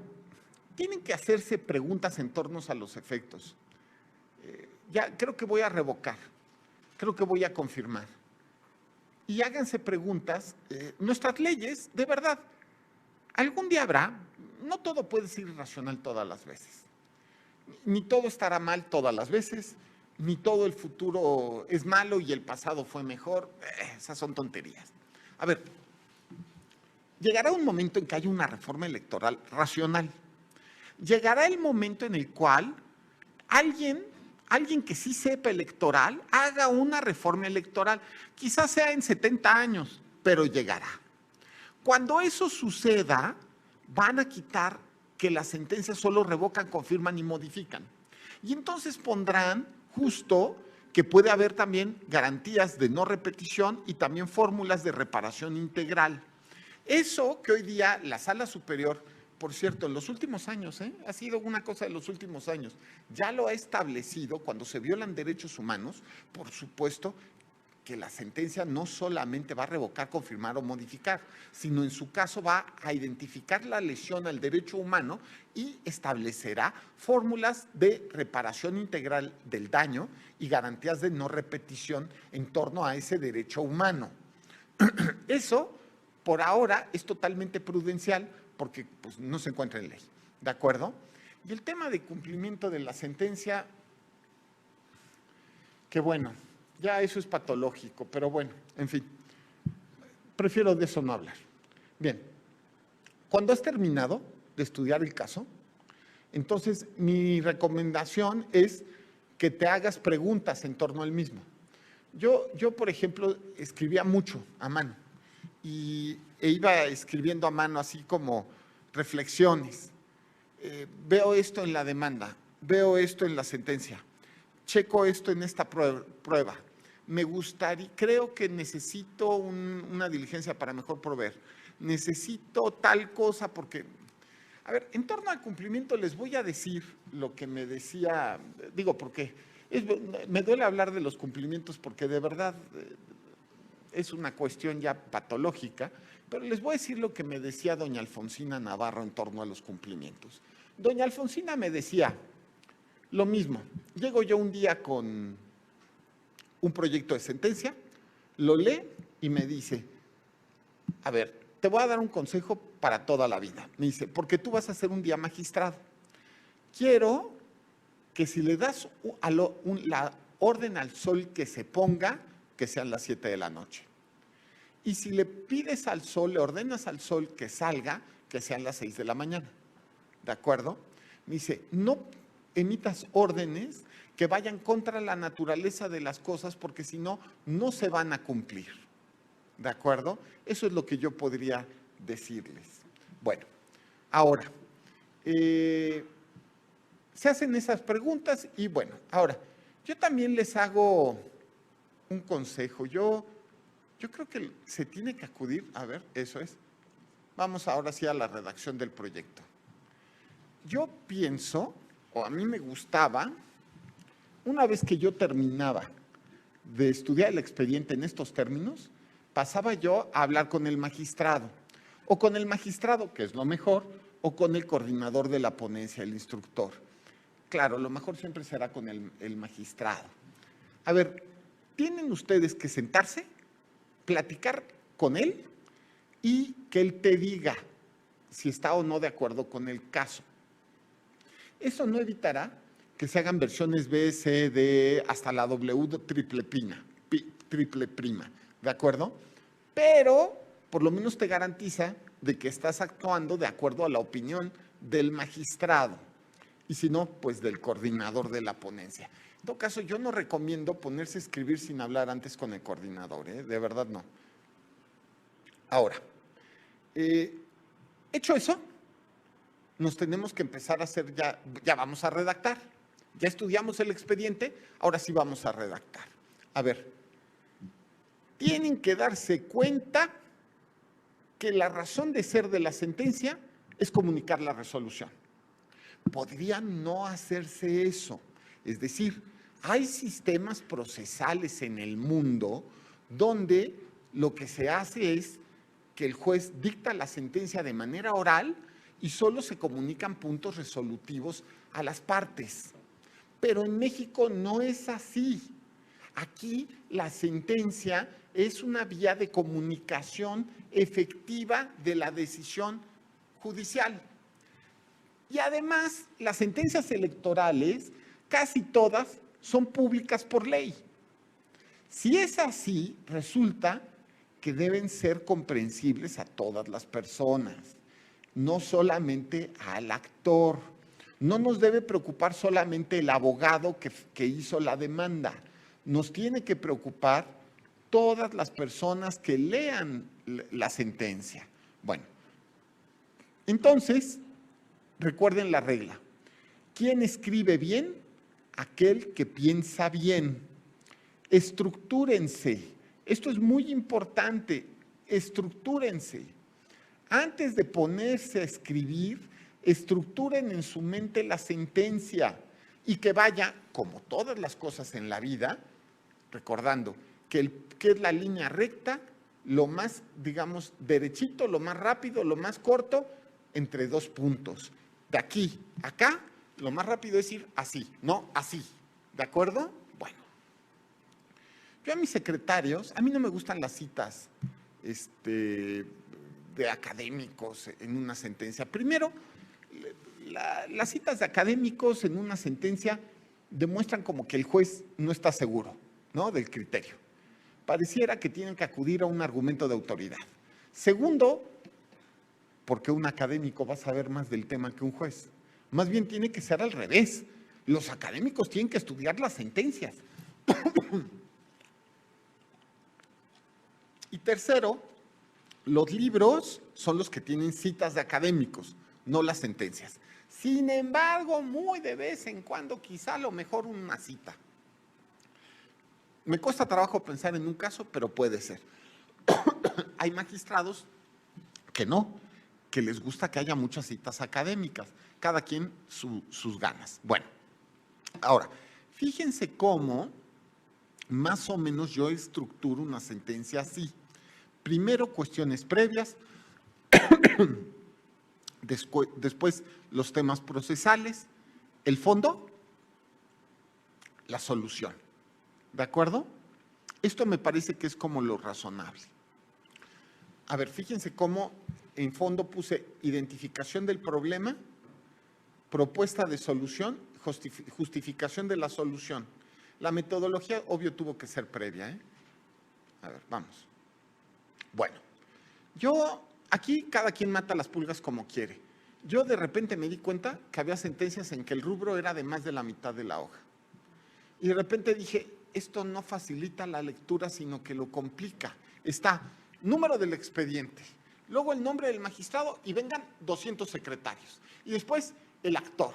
B: tienen que hacerse preguntas en torno a los efectos. Ya creo que voy a revocar, creo que voy a confirmar. Y háganse preguntas, nuestras leyes, de verdad, algún día habrá, no todo puede ser irracional todas las veces, ni todo estará mal todas las veces, ni todo el futuro es malo y el pasado fue mejor, esas son tonterías. A ver, llegará un momento en que haya una reforma electoral racional. Llegará el momento en el cual alguien que sí sepa electoral haga una reforma electoral. Quizás sea en 70 años, pero llegará. Cuando eso suceda, van a quitar que las sentencias solo revocan, confirman y modifican. Y entonces pondrán justo que puede haber también garantías de no repetición y también fórmulas de reparación integral. Eso que hoy día la Sala Superior, por cierto, en los últimos años, ha sido una cosa de los últimos años, ya lo ha establecido cuando se violan derechos humanos, por supuesto que la sentencia no solamente va a revocar, confirmar o modificar, sino en su caso va a identificar la lesión al derecho humano y establecerá fórmulas de reparación integral del daño y garantías de no repetición en torno a ese derecho humano. Eso, por ahora, es totalmente prudencial porque pues, no se encuentra en ley, ¿de acuerdo? Y el tema de cumplimiento de la sentencia, que bueno, ya eso es patológico, pero bueno, en fin, prefiero de eso no hablar. Bien, cuando has terminado de estudiar el caso, entonces mi recomendación es que te hagas preguntas en torno al mismo. Yo por ejemplo, escribía mucho a mano e iba escribiendo a mano así como reflexiones. Veo esto en la demanda, veo esto en la sentencia, checo esto en esta prueba. Me gustaría, creo que necesito una diligencia para mejor proveer. Necesito tal cosa porque, a ver, en torno al cumplimiento les voy a decir lo que me decía, digo, porque me duele hablar de los cumplimientos porque de verdad es una cuestión ya patológica, pero les voy a decir lo que me decía doña Alfonsina Navarro en torno a los cumplimientos. Doña Alfonsina me decía lo mismo. Llego yo un día con un proyecto de sentencia, lo lee y me dice, a ver, te voy a dar un consejo para toda la vida. Me dice, porque tú vas a ser un día magistrado. Quiero que si le das la orden al sol que se ponga, que sean las 7 de la noche. Y si le pides al sol, le ordenas al sol que salga, que sean las 6 de la mañana. ¿De acuerdo? Me dice, no emitas órdenes que vayan contra la naturaleza de las cosas porque si no, no se van a cumplir. ¿De acuerdo? Eso es lo que yo podría decirles. Bueno, ahora, se hacen esas preguntas y bueno, ahora, yo también les hago un consejo. Yo creo que se tiene que acudir, a ver, eso es. Vamos ahora sí a la redacción del proyecto. Yo pienso, o a mí me gustaba, una vez que yo terminaba de estudiar el expediente en estos términos, pasaba yo a hablar con el magistrado, o con el magistrado, que es lo mejor, o con el coordinador de la ponencia, el instructor. Claro, lo mejor siempre será con el magistrado. A ver, tienen ustedes que sentarse, platicar con él y que él te diga si está o no de acuerdo con el caso. Eso no evitará que se hagan versiones B, C, D, hasta la W triple prima, ¿de acuerdo? Pero por lo menos te garantiza de que estás actuando de acuerdo a la opinión del magistrado. Y si no, pues del coordinador de la ponencia. En todo caso, yo no recomiendo ponerse a escribir sin hablar antes con el coordinador, ¿eh? De verdad no. Ahora, hecho eso, nos tenemos que empezar a hacer ya vamos a redactar. Ya estudiamos el expediente, ahora sí vamos a redactar. A ver, tienen que darse cuenta que la razón de ser de la sentencia es comunicar la resolución. Podría no hacerse eso. Es decir, hay sistemas procesales en el mundo donde lo que se hace es que el juez dicta la sentencia de manera oral y solo se comunican puntos resolutivos a las partes. Pero en México no es así. Aquí la sentencia es una vía de comunicación efectiva de la decisión judicial. Y además, las sentencias electorales, casi todas, son públicas por ley. Si es así, resulta que deben ser comprensibles a todas las personas, no solamente al actor. No nos debe preocupar solamente el abogado que hizo la demanda. Nos tiene que preocupar todas las personas que lean la sentencia. Bueno, entonces, recuerden la regla. ¿Quién escribe bien? Aquel que piensa bien. Estructúrense. Esto es muy importante. Estructúrense. Antes de ponerse a escribir, estructuren en su mente la sentencia y que vaya, como todas las cosas en la vida, recordando que es la línea recta, lo más, digamos, derechito, lo más rápido, lo más corto, entre dos puntos. De aquí a acá, lo más rápido es ir así, no así. ¿De acuerdo? Bueno. Yo a mis secretarios, a mí no me gustan las citas de académicos en una sentencia. Primero, las citas de académicos en una sentencia demuestran como que el juez no está seguro, ¿no?, del criterio. Pareciera que tienen que acudir a un argumento de autoridad. Segundo, porque un académico va a saber más del tema que un juez. Más bien tiene que ser al revés. Los académicos tienen que estudiar las sentencias. Y tercero, los libros son los que tienen citas de académicos, no las sentencias. Sin embargo, muy de vez en cuando, quizá a lo mejor una cita. Me cuesta trabajo pensar en un caso, pero puede ser. Hay magistrados que no, que les gusta que haya muchas citas académicas, cada quien sus ganas. Bueno, ahora, fíjense cómo más o menos yo estructuro una sentencia así. Primero, cuestiones previas, después los temas procesales, el fondo, la solución. ¿De acuerdo? Esto me parece que es como lo razonable. A ver, fíjense cómo en fondo puse identificación del problema, propuesta de solución, justificación de la solución. La metodología, obvio, tuvo que ser previa, ¿eh? A ver, vamos. Bueno, aquí cada quien mata las pulgas como quiere. Yo de repente me di cuenta que había sentencias en que el rubro era de más de la mitad de la hoja. Y de repente dije, esto no facilita la lectura, sino que lo complica. Está número del expediente, luego el nombre del magistrado y vengan 200 secretarios. Y después el actor.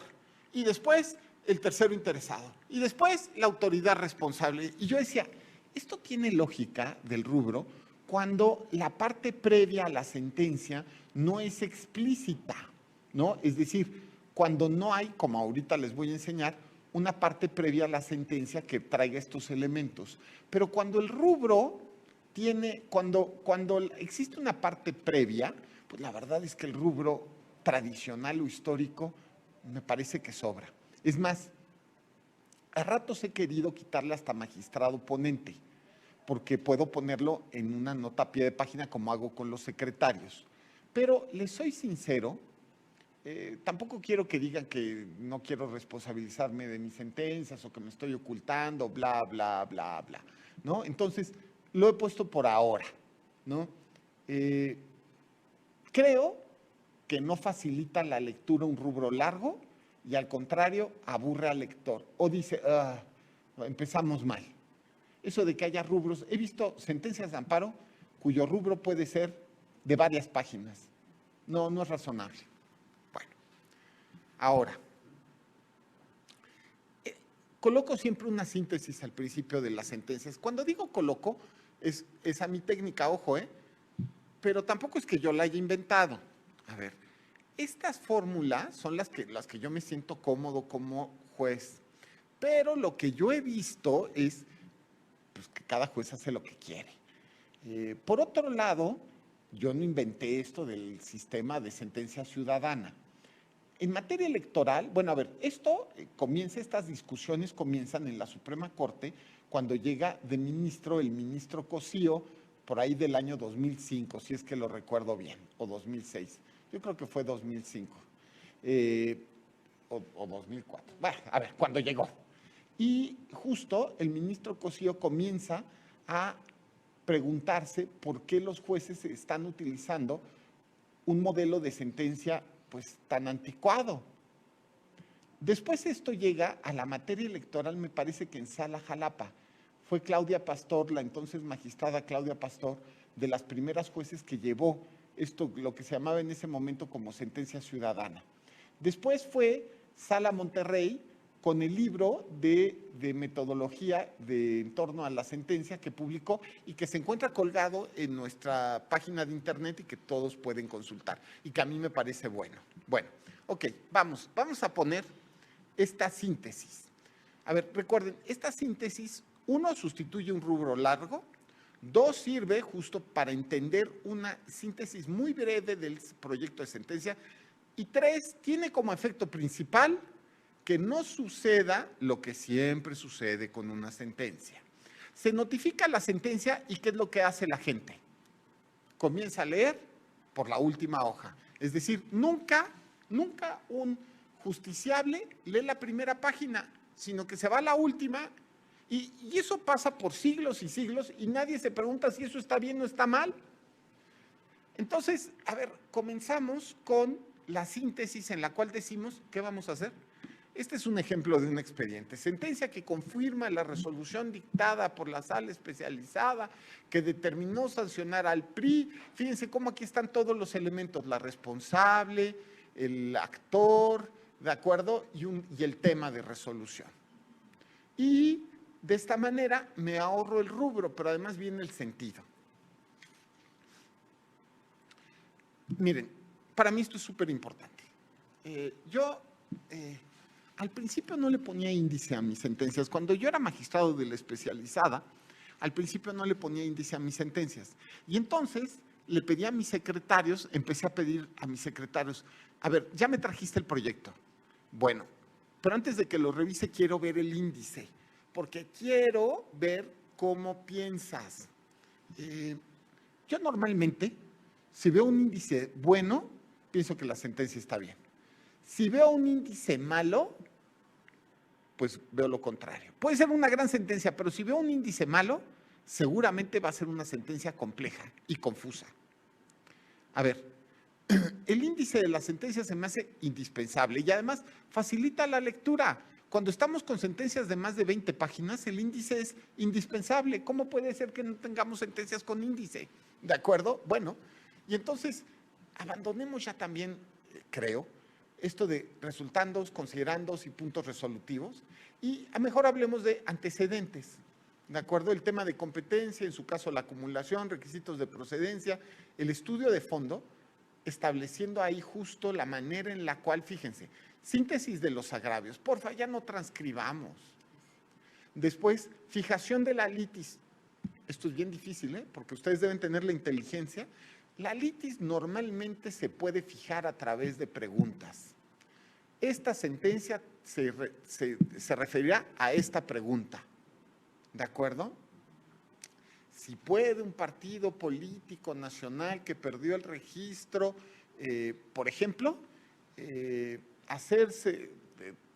B: Y después el tercero interesado. Y después la autoridad responsable. Y yo decía, esto tiene lógica del rubro cuando la parte previa a la sentencia no es explícita, ¿no? Es decir, cuando no hay, como ahorita les voy a enseñar, una parte previa a la sentencia que traiga estos elementos. Pero cuando el rubro tiene, cuando existe una parte previa, pues la verdad es que el rubro tradicional o histórico me parece que sobra. Es más, a ratos he querido quitarle hasta magistrado ponente, porque puedo ponerlo en una nota a pie de página como hago con los secretarios. Pero les soy sincero, tampoco quiero que digan que no quiero responsabilizarme de mis sentencias o que me estoy ocultando, bla, bla, bla, bla, ¿no? Entonces, lo he puesto por ahora, ¿no? Creo que no facilita la lectura un rubro largo y al contrario, aburre al lector. O dice, empezamos mal. Eso de que haya rubros, he visto sentencias de amparo cuyo rubro puede ser de varias páginas. No, no es razonable. Bueno, ahora, coloco siempre una síntesis al principio de las sentencias. Cuando digo coloco, es a mi técnica, ojo, pero tampoco es que yo la haya inventado. A ver, estas fórmulas son las que yo me siento cómodo como juez, pero lo que yo he visto es pues, que cada juez hace lo que quiere. Por otro lado, yo no inventé esto del sistema de sentencia ciudadana. En materia electoral, bueno, a ver, estas discusiones comienzan en la Suprema Corte cuando llega de ministro el ministro Cosío, por ahí del año 2005, si es que lo recuerdo bien, o 2006. Yo creo que fue 2005 o 2004. Bueno, a ver, cuando llegó. Y justo el ministro Cosío comienza a preguntarse por qué los jueces están utilizando un modelo de sentencia pues tan anticuado. Después esto llega a la materia electoral, me parece que en Sala Jalapa. Fue Claudia Pastor, la entonces magistrada Claudia Pastor, de las primeras jueces que llevó esto, lo que se llamaba en ese momento como sentencia ciudadana. Después fue Sala Monterrey con el libro de metodología en torno a la sentencia que publicó y que se encuentra colgado en nuestra página de internet y que todos pueden consultar y que a mí me parece bueno. Bueno, ok, vamos a poner esta síntesis. A ver, recuerden, esta síntesis, 1, sustituye un rubro largo, 2, sirve justo para entender una síntesis muy breve del proyecto de sentencia y 3, tiene como efecto principal que no suceda lo que siempre sucede con una sentencia. Se notifica la sentencia y ¿qué es lo que hace la gente? Comienza a leer por la última hoja. Es decir, nunca un justiciable lee la primera página, sino que se va a la última y eso pasa por siglos y siglos y nadie se pregunta si eso está bien o está mal. Entonces, a ver, comenzamos con la síntesis en la cual decimos, ¿qué vamos a hacer? Este es un ejemplo de un expediente. Sentencia que confirma la resolución dictada por la sala especializada que determinó sancionar al PRI. Fíjense cómo aquí están todos los elementos, la responsable, el actor, ¿de acuerdo? Y el tema de resolución. Y de esta manera me ahorro el rubro, pero además viene el sentido. Miren, para mí esto es súper importante. Al principio no le ponía índice a mis sentencias. Cuando yo era magistrado de la especializada, al principio no le ponía índice a mis sentencias. Y entonces le pedí a mis secretarios, empecé a pedir a mis secretarios, a ver, ya me trajiste el proyecto. Bueno, pero antes de que lo revise quiero ver el índice, porque quiero ver cómo piensas. Yo normalmente, si veo un índice bueno, pienso que la sentencia está bien. Si veo un índice malo, pues veo lo contrario. Puede ser una gran sentencia, pero si veo un índice malo, seguramente va a ser una sentencia compleja y confusa. A ver, el índice de la sentencia se me hace indispensable y además facilita la lectura. Cuando estamos con sentencias de más de 20 páginas, el índice es indispensable. ¿Cómo puede ser que no tengamos sentencias con índice? ¿De acuerdo? Bueno, y entonces abandonemos ya también, creo, esto de resultandos, considerandos y puntos resolutivos y a mejor hablemos de antecedentes, ¿de acuerdo? El tema de competencia, en su caso la acumulación, requisitos de procedencia, el estudio de fondo, estableciendo ahí justo la manera en la cual, fíjense, síntesis de los agravios, porfa, ya no transcribamos. Después, fijación de la litis. Esto es bien difícil, porque ustedes deben tener la inteligencia. La litis normalmente se puede fijar a través de preguntas. Esta sentencia se referirá a esta pregunta, ¿de acuerdo? Si puede un partido político nacional que perdió el registro, por ejemplo,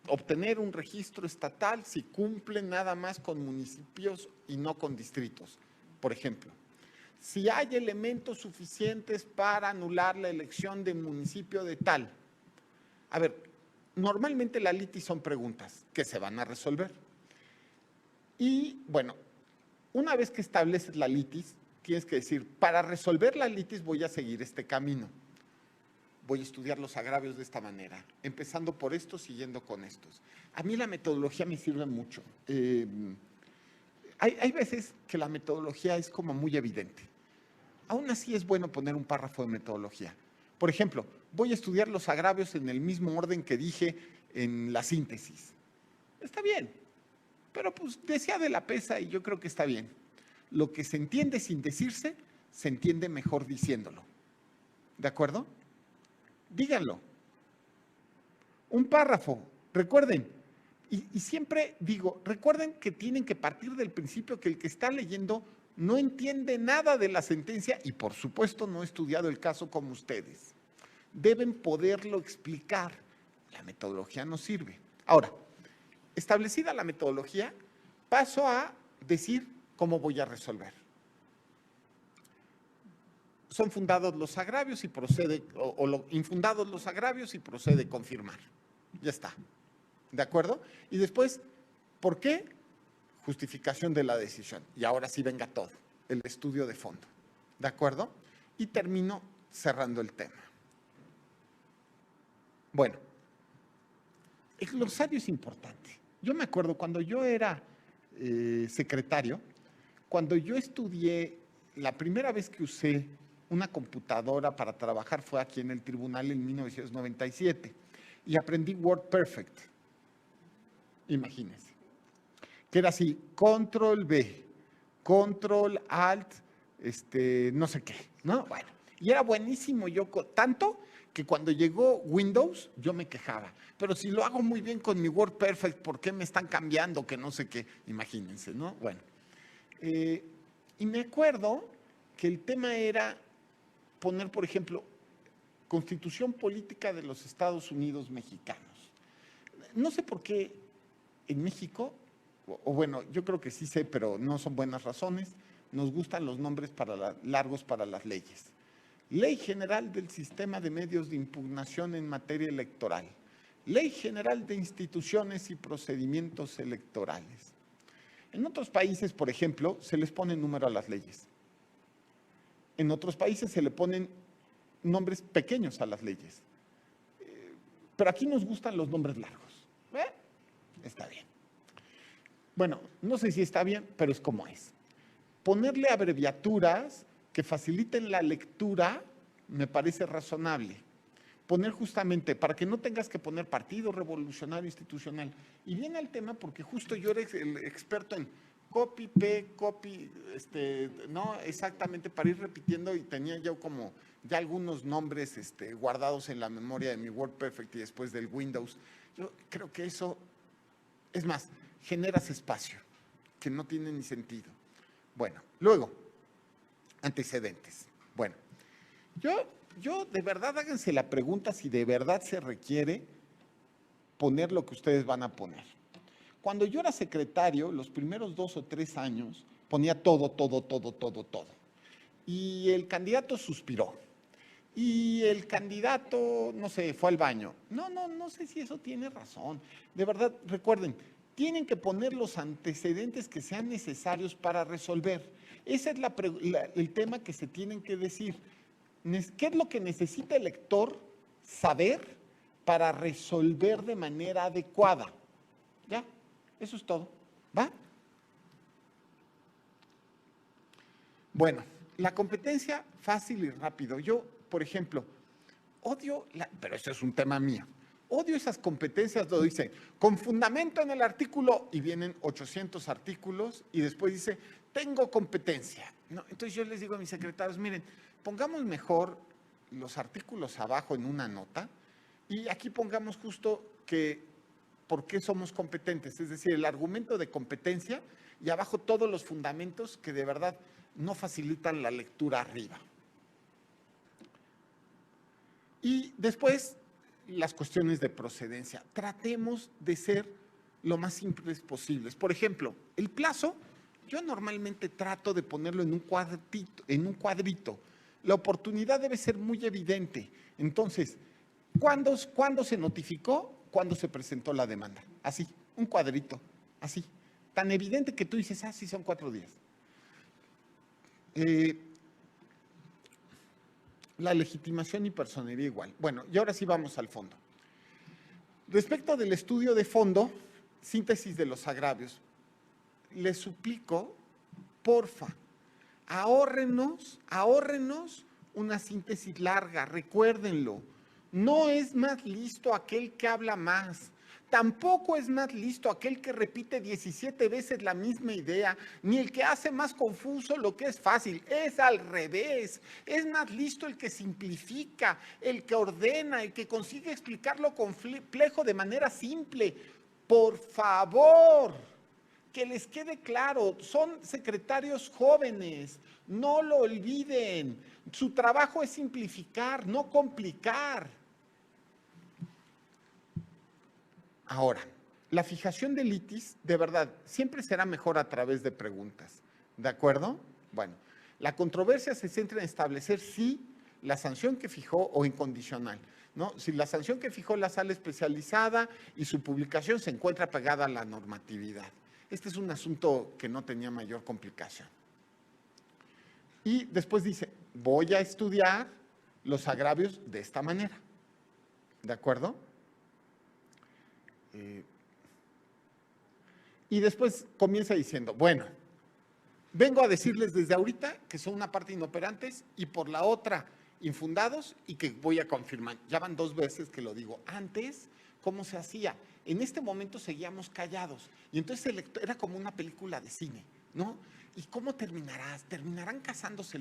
B: obtener un registro estatal si cumplen nada más con municipios y no con distritos, por ejemplo. Si hay elementos suficientes para anular la elección de municipio de tal. A ver, normalmente la litis son preguntas que se van a resolver. Y bueno, una vez que estableces la litis, tienes que decir, para resolver la litis voy a seguir este camino. Voy a estudiar los agravios de esta manera, empezando por estos, siguiendo con estos. A mí la metodología me sirve mucho. Hay veces que la metodología es como muy evidente. Aún así es bueno poner un párrafo de metodología. Por ejemplo, voy a estudiar los agravios en el mismo orden que dije en la síntesis. Está bien, pero pues decía de la pesa y yo creo que está bien. Lo que se entiende sin decirse, se entiende mejor diciéndolo. ¿De acuerdo? Díganlo. Un párrafo, recuerden, y siempre digo, recuerden que tienen que partir del principio que el que está leyendo no entiende nada de la sentencia y por supuesto no ha estudiado el caso como ustedes. Deben poderlo explicar. La metodología nos sirve. Ahora, establecida la metodología, paso a decir cómo voy a resolver. Son fundados los agravios y procede, infundados los agravios y procede confirmar. Ya está. ¿De acuerdo? Y después, ¿por qué? Justificación de la decisión. Y ahora sí venga todo, el estudio de fondo. ¿De acuerdo? Y termino cerrando el tema. Bueno, el glosario es importante. Yo me acuerdo cuando yo era secretario, cuando yo estudié, la primera vez que usé una computadora para trabajar fue aquí en el tribunal en 1997 y aprendí WordPerfect. Imagínense. Que era así, Control B, Control Alt, no sé qué, ¿no? Bueno, y era buenísimo yo, tanto que cuando llegó Windows yo me quejaba, pero si lo hago muy bien con mi WordPerfect, ¿por qué me están cambiando? Que no sé qué, imagínense, ¿no? Bueno, y me acuerdo que el tema era poner, por ejemplo, Constitución Política de los Estados Unidos Mexicanos. No sé por qué en México, o bueno, yo creo que sí sé, pero no son buenas razones, nos gustan los nombres largos para las leyes. Ley General del Sistema de Medios de Impugnación en Materia Electoral. Ley General de Instituciones y Procedimientos Electorales. En otros países, por ejemplo, se les pone número a las leyes. En otros países se le ponen nombres pequeños a las leyes. Pero aquí nos gustan los nombres largos. Está bien. Bueno, no sé si está bien, pero es como es. Ponerle abreviaturas que faciliten la lectura me parece razonable. Poner justamente, para que no tengas que poner Partido Revolucionario Institucional. Y viene al tema porque justo yo era el experto en copy, copy, no exactamente para ir repitiendo y tenía yo como ya algunos nombres guardados en la memoria de mi WordPerfect y después del Windows. Yo creo que eso, es más, generas espacio, que no tiene ni sentido. Bueno, luego, antecedentes. Bueno, yo de verdad háganse la pregunta si de verdad se requiere poner lo que ustedes van a poner. Cuando yo era secretario, los primeros 2 o 3 años, ponía todo. Y el candidato suspiró. Y el candidato, no sé, fue al baño. No sé si eso tiene razón. De verdad, recuerden, tienen que poner los antecedentes que sean necesarios para resolver. Ese es el tema que se tienen que decir. ¿Qué es lo que necesita el lector saber para resolver de manera adecuada? ¿Ya? Eso es todo. ¿Va? Bueno, la competencia fácil y rápido. Yo, por ejemplo, odio, pero eso es un tema mío, odio esas competencias donde dicen, con fundamento en el artículo, y vienen 800 artículos, y después dice, tengo competencia. No, entonces yo les digo a mis secretarios, miren, pongamos mejor los artículos abajo en una nota, y aquí pongamos justo que por qué somos competentes, es decir, el argumento de competencia, y abajo todos los fundamentos que de verdad no facilitan la lectura arriba. Y después las cuestiones de procedencia. Tratemos de ser lo más simples posibles. Por ejemplo, el plazo, yo normalmente trato de ponerlo en un cuadrito. La oportunidad debe ser muy evidente. Entonces, ¿cuándo se notificó? ¿Cuándo se presentó la demanda? Así, un cuadrito, así. Tan evidente que tú dices, sí, son 4 días. La legitimación y personería igual. Bueno, y ahora sí vamos al fondo. Respecto del estudio de fondo, síntesis de los agravios, les suplico, porfa, ahórrenos una síntesis larga, recuérdenlo. No es más listo aquel que habla más. Tampoco es más listo aquel que repite 17 veces la misma idea, ni el que hace más confuso lo que es fácil. Es al revés. Es más listo el que simplifica, el que ordena, el que consigue explicar lo complejo de manera simple. Por favor, que les quede claro, son secretarios jóvenes, no lo olviden. Su trabajo es simplificar, no complicar. Ahora, la fijación del litis, de verdad, siempre será mejor a través de preguntas. ¿De acuerdo? Bueno, la controversia se centra en establecer si la sanción que fijó o incondicional, ¿no? Si la sanción que fijó la sala especializada y su publicación se encuentra pegada a la normatividad. Este es un asunto que no tenía mayor complicación. Y después dice, voy a estudiar los agravios de esta manera. ¿De acuerdo? Y después comienza diciendo, bueno, vengo a decirles desde ahorita que son una parte inoperantes y por la otra infundados y que voy a confirmar. Ya van 2 veces que lo digo. Antes, ¿cómo se hacía? En este momento seguíamos callados y entonces era como una película de cine, ¿no? ¿Y cómo terminarás? ¿Terminarán casándose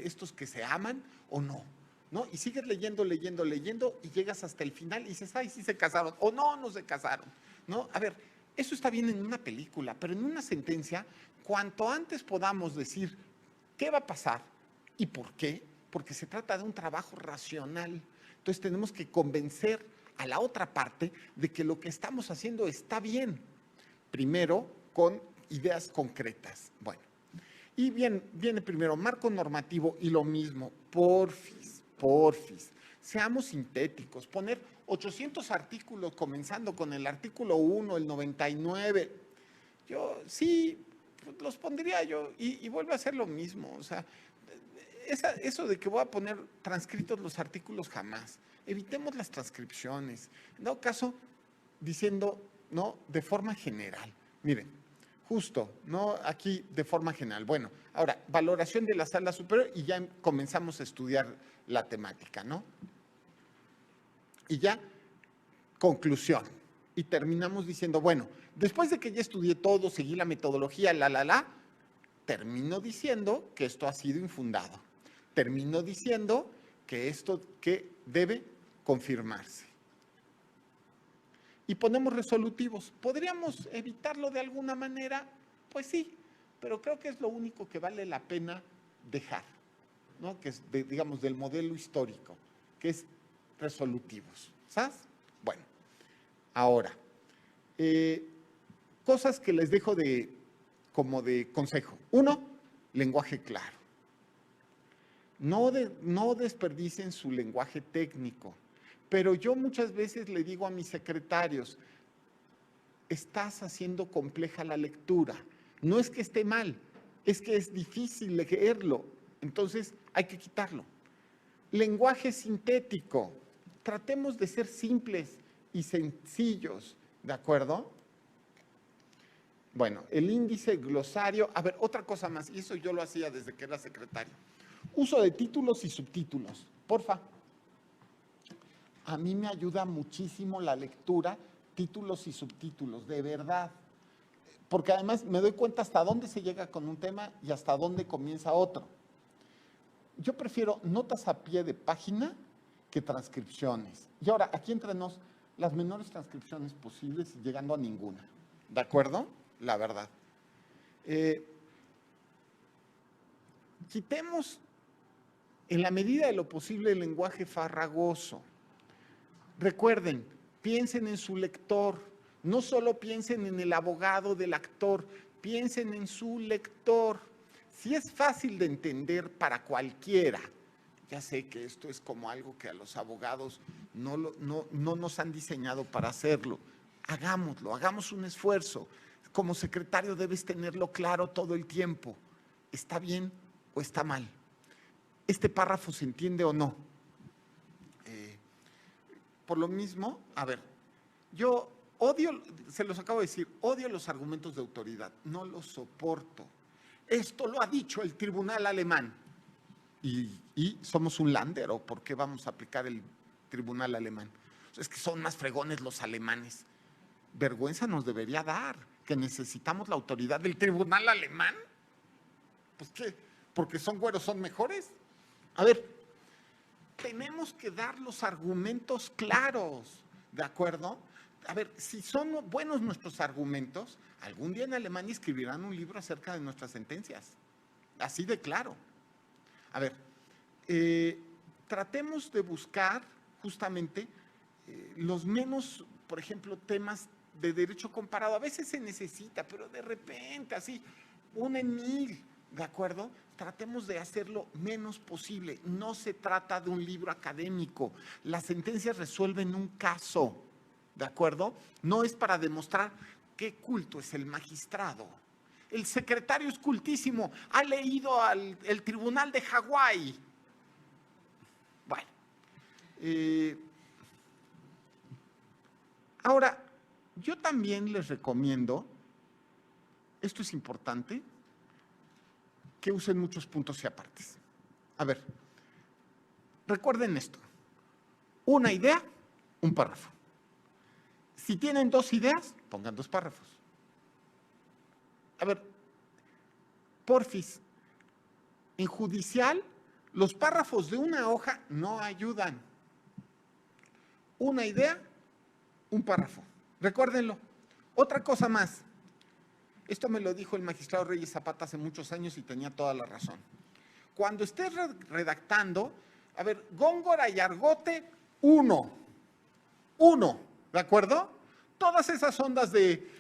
B: estos que se aman o no? ¿No? Y sigues leyendo y llegas hasta el final y dices, ay, sí se casaron, o no, no se casaron, ¿no? A ver, eso está bien en una película, pero en una sentencia, cuanto antes podamos decir qué va a pasar y por qué, porque se trata de un trabajo racional. Entonces tenemos que convencer a la otra parte de que lo que estamos haciendo está bien. Primero, con ideas concretas. Bueno, y viene primero marco normativo y lo mismo, porfis, seamos sintéticos, poner 800 artículos comenzando con el artículo 1, el 99, yo sí, los pondría yo y vuelvo a hacer lo mismo, o sea, eso de que voy a poner transcritos los artículos jamás, evitemos las transcripciones, en dado caso, diciendo, ¿no? De forma general, miren, justo, ¿no? Aquí de forma general. Bueno, ahora, valoración de la sala superior y ya comenzamos a estudiar la temática, ¿no? Y ya, conclusión. Y terminamos diciendo, bueno, después de que ya estudié todo, seguí la metodología, termino diciendo que esto ha sido infundado. Termino diciendo que esto que debe confirmarse. Y ponemos resolutivos. ¿Podríamos evitarlo de alguna manera? Pues sí, pero creo que es lo único que vale la pena dejar, ¿no? Que es, digamos, del modelo histórico, que es resolutivos. ¿Sabes? Bueno, ahora, cosas que les dejo como de consejo. 1, lenguaje claro. No desperdicien su lenguaje técnico. Pero yo muchas veces le digo a mis secretarios, estás haciendo compleja la lectura. No es que esté mal, es que es difícil leerlo. Entonces hay que quitarlo. Lenguaje sintético. Tratemos de ser simples y sencillos, ¿de acuerdo? Bueno, el índice, glosario. A ver, otra cosa más, y eso yo lo hacía desde que era secretario. Uso de títulos y subtítulos. Porfa. A mí me ayuda muchísimo la lectura, títulos y subtítulos, de verdad. Porque además me doy cuenta hasta dónde se llega con un tema y hasta dónde comienza otro. Yo prefiero notas a pie de página que transcripciones. Y ahora, aquí entre nos, las menores transcripciones posibles y llegando a ninguna. ¿De acuerdo? La verdad. Quitemos, en la medida de lo posible, el lenguaje farragoso. Recuerden, piensen en su lector, no solo piensen en el abogado del actor, piensen en su lector. Si es fácil de entender para cualquiera, ya sé que esto es como algo que a los abogados no nos han diseñado para hacerlo. Hagámoslo, hagamos un esfuerzo. Como secretario debes tenerlo claro todo el tiempo. ¿Está bien o está mal? ¿Este párrafo se entiende o no? Por lo mismo, a ver, yo odio, se los acabo de decir, odio los argumentos de autoridad, no los soporto. Esto lo ha dicho el tribunal alemán. Y somos un landero, ¿por qué vamos a aplicar el tribunal alemán? Es que son más fregones los alemanes. Vergüenza nos debería dar que necesitamos la autoridad del tribunal alemán. Pues ¿qué? ¿Porque son güeros son mejores? A ver, tenemos que dar los argumentos claros, ¿de acuerdo? A ver, si son buenos nuestros argumentos, algún día en Alemania escribirán un libro acerca de nuestras sentencias. Así de claro. A ver, tratemos de buscar justamente los menos, por ejemplo, temas de derecho comparado. A veces se necesita, pero de repente, así, 1 en 1000, ¿de acuerdo? Tratemos de hacerlo menos posible. No se trata de un libro académico. Las sentencias resuelven un caso, ¿de acuerdo? No es para demostrar qué culto es el magistrado. El secretario es cultísimo, ha leído el tribunal de Hawái. Bueno, ahora, yo también les recomiendo, esto es importante, que usen muchos puntos y apartes. A ver, recuerden esto, una idea, un párrafo. Si tienen 2 ideas, pongan 2 párrafos. A ver, porfis, en judicial, los párrafos de una hoja no ayudan. Una idea, un párrafo. Recuérdenlo. Otra cosa más. Esto me lo dijo el magistrado Reyes Zapata hace muchos años y tenía toda la razón. Cuando estés redactando, a ver, Góngora y Argote, 1, ¿de acuerdo? Todas esas ondas de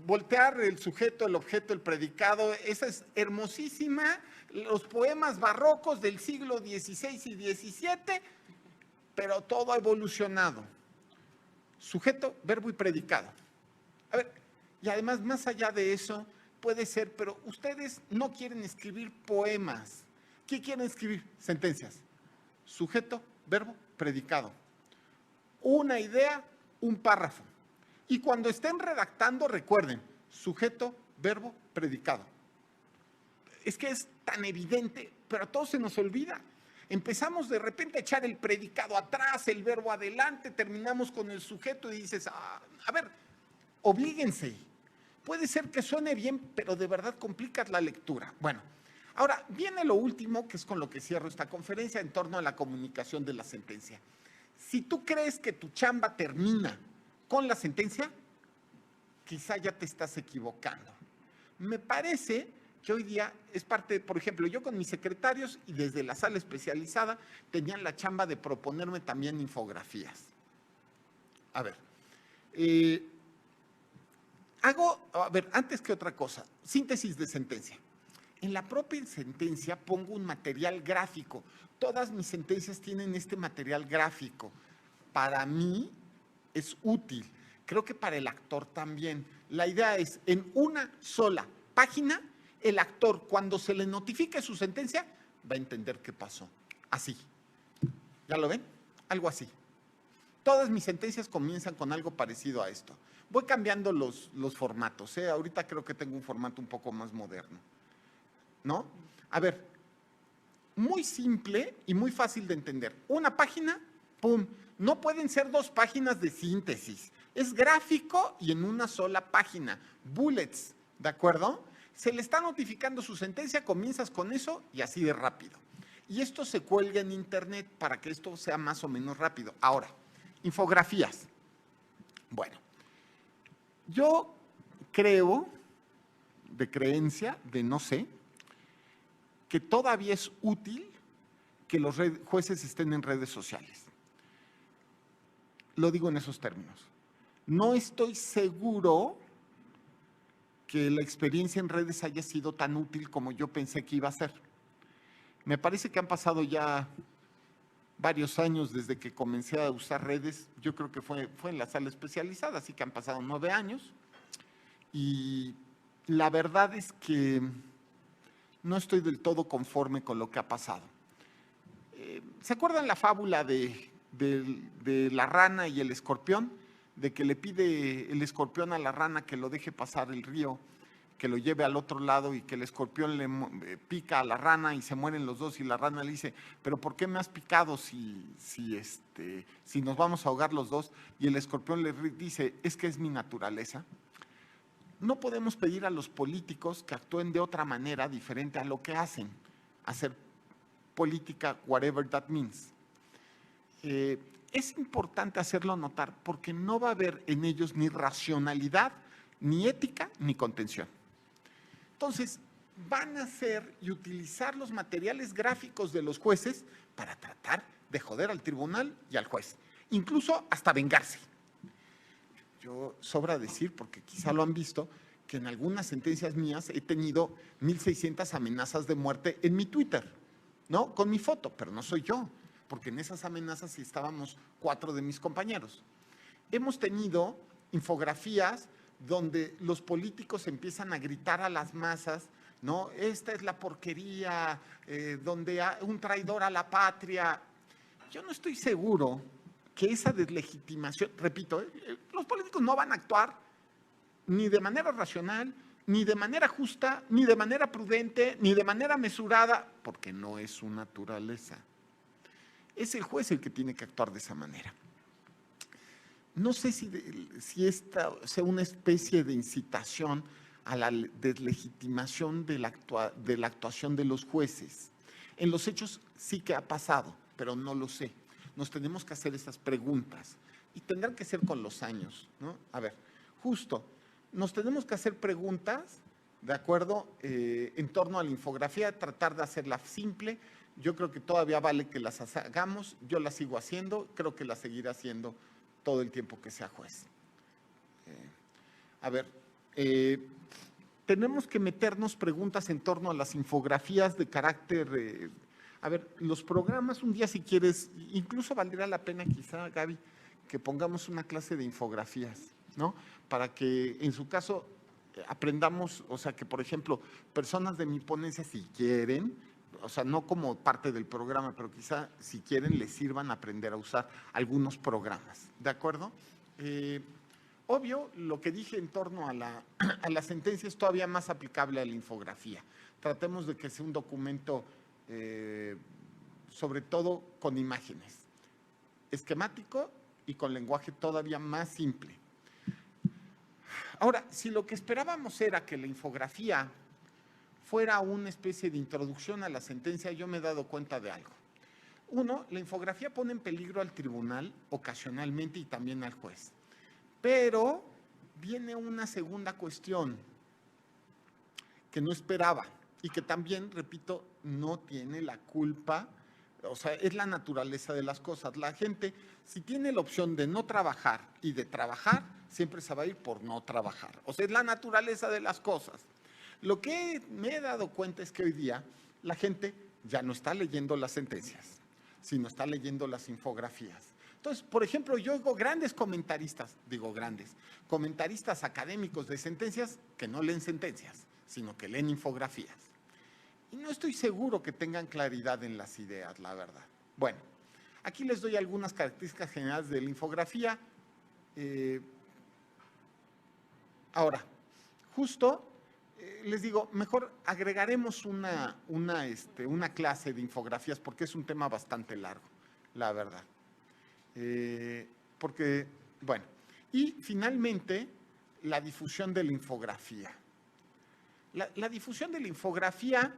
B: voltear el sujeto, el objeto, el predicado, esa es hermosísima, los poemas barrocos del siglo XVI y XVII, pero todo ha evolucionado. Sujeto, verbo y predicado. A ver, y además, más allá de eso, puede ser, pero ustedes no quieren escribir poemas. ¿Qué quieren escribir? Sentencias. Sujeto, verbo, predicado. Una idea, un párrafo. Y cuando estén redactando, recuerden, sujeto, verbo, predicado. Es que es tan evidente, pero a todos se nos olvida. Empezamos de repente a echar el predicado atrás, el verbo adelante, terminamos con el sujeto y dices, a ver, oblíguense. Puede ser que suene bien, pero de verdad complicas la lectura. Bueno, ahora viene lo último, que es con lo que cierro esta conferencia, en torno a la comunicación de la sentencia. Si tú crees que tu chamba termina con la sentencia, quizá ya te estás equivocando. Me parece que hoy día es parte, por ejemplo, yo con mis secretarios y desde la sala especializada tenían la chamba de proponerme también infografías. A ver, antes que otra cosa, síntesis de sentencia. En la propia sentencia pongo un material gráfico. Todas mis sentencias tienen este material gráfico. Para mí es útil. Creo que para el actor también. La idea es, en una sola página, el actor, cuando se le notifique su sentencia, va a entender qué pasó. Así. ¿Ya lo ven? Algo así. Todas mis sentencias comienzan con algo parecido a esto. Voy cambiando los formatos. Ahorita creo que tengo un formato un poco más moderno. ¿No? A ver, muy simple y muy fácil de entender. Una página, ¡pum! No pueden ser 2 páginas de síntesis. Es gráfico y en una sola página. Bullets, ¿de acuerdo? Se le está notificando su sentencia, comienzas con eso y así de rápido. Y esto se cuelga en internet para que esto sea más o menos rápido. Ahora, infografías. Bueno, yo creo, de creencia, de no sé, que todavía es útil que los jueces estén en redes sociales. lo digo en esos términos. No estoy seguro que la experiencia en redes haya sido tan útil como yo pensé que iba a ser. Me parece que han pasado ya varios años desde que comencé a usar redes. Yo creo que fue en la sala especializada, así que han pasado 9 años. Y la verdad es que no estoy del todo conforme con lo que ha pasado. ¿Se acuerdan la fábula de la rana y el escorpión? De que le pide el escorpión a la rana que lo deje pasar el río, que lo lleve al otro lado y que el escorpión le pica a la rana y se mueren los dos y la rana le dice, pero ¿por qué me has picado si nos vamos a ahogar los dos? Y el escorpión le dice, es que es mi naturaleza. No podemos pedir a los políticos que actúen de otra manera diferente a lo que hacen, hacer política, whatever that means. Es importante hacerlo notar porque no va a haber en ellos ni racionalidad, ni ética, ni contención. Entonces, van a hacer y utilizar los materiales gráficos de los jueces para tratar de joder al tribunal y al juez, incluso hasta vengarse. Yo sobra decir, porque quizá lo han visto, que en algunas sentencias mías he tenido 1,600 amenazas de muerte en mi Twitter, ¿no? Con mi foto, pero no soy yo, porque en esas amenazas sí estábamos 4 de mis compañeros. Hemos tenido infografías donde los políticos empiezan a gritar a las masas, ¿no? Esta es la porquería, donde hay un traidor a la patria. Yo no estoy seguro que esa deslegitimación, repito, los políticos no van a actuar ni de manera racional, ni de manera justa, ni de manera prudente, ni de manera mesurada, porque no es su naturaleza. Es el juez el que tiene que actuar de esa manera. No sé si esta sea una especie de incitación a la deslegitimación de la actuación de los jueces. En los hechos sí que ha pasado, pero no lo sé. Nos tenemos que hacer esas preguntas y tendrán que ser con los años, ¿no? A ver, justo, nos tenemos que hacer preguntas, ¿de acuerdo? En torno a la infografía, tratar de hacerla simple. Yo creo que todavía vale que las hagamos, yo las sigo haciendo, creo que las seguiré haciendo todo el tiempo que sea juez. A ver, tenemos que meternos preguntas en torno a las infografías de carácter. A ver, los programas, un día si quieres, incluso valdría la pena quizá, Gaby, que pongamos una clase de infografías, ¿no? Para que en su caso aprendamos, o sea, que por ejemplo, personas de mi ponencia, si quieren, o sea, no como parte del programa, pero quizá si quieren les sirvan a aprender a usar algunos programas, ¿de acuerdo? Obvio, lo que dije en torno a la sentencia es todavía más aplicable a la infografía. Tratemos de que sea un documento, sobre todo con imágenes, esquemático y con lenguaje todavía más simple. Ahora, si lo que esperábamos era que la infografía fuera una especie de introducción a la sentencia, yo me he dado cuenta de algo. Uno, la infografía pone en peligro al tribunal ocasionalmente y también al juez. Pero viene una segunda cuestión que no esperaba y que también, repito, no tiene la culpa, o sea, es la naturaleza de las cosas. La gente, si tiene la opción de no trabajar y de trabajar, siempre se va a ir por no trabajar. O sea, es la naturaleza de las cosas. Lo que me he dado cuenta es que hoy día la gente ya no está leyendo las sentencias, sino está leyendo las infografías. Entonces, por ejemplo, yo oigo grandes comentaristas, comentaristas académicos de sentencias que no leen sentencias, sino que leen infografías. Y no estoy seguro que tengan claridad en las ideas, la verdad. Bueno, aquí les doy algunas características generales de la infografía. Ahora, justo les digo, mejor agregaremos una clase de infografías porque es un tema bastante largo, la verdad. Porque, bueno, y finalmente, la difusión de la infografía. La difusión de la infografía,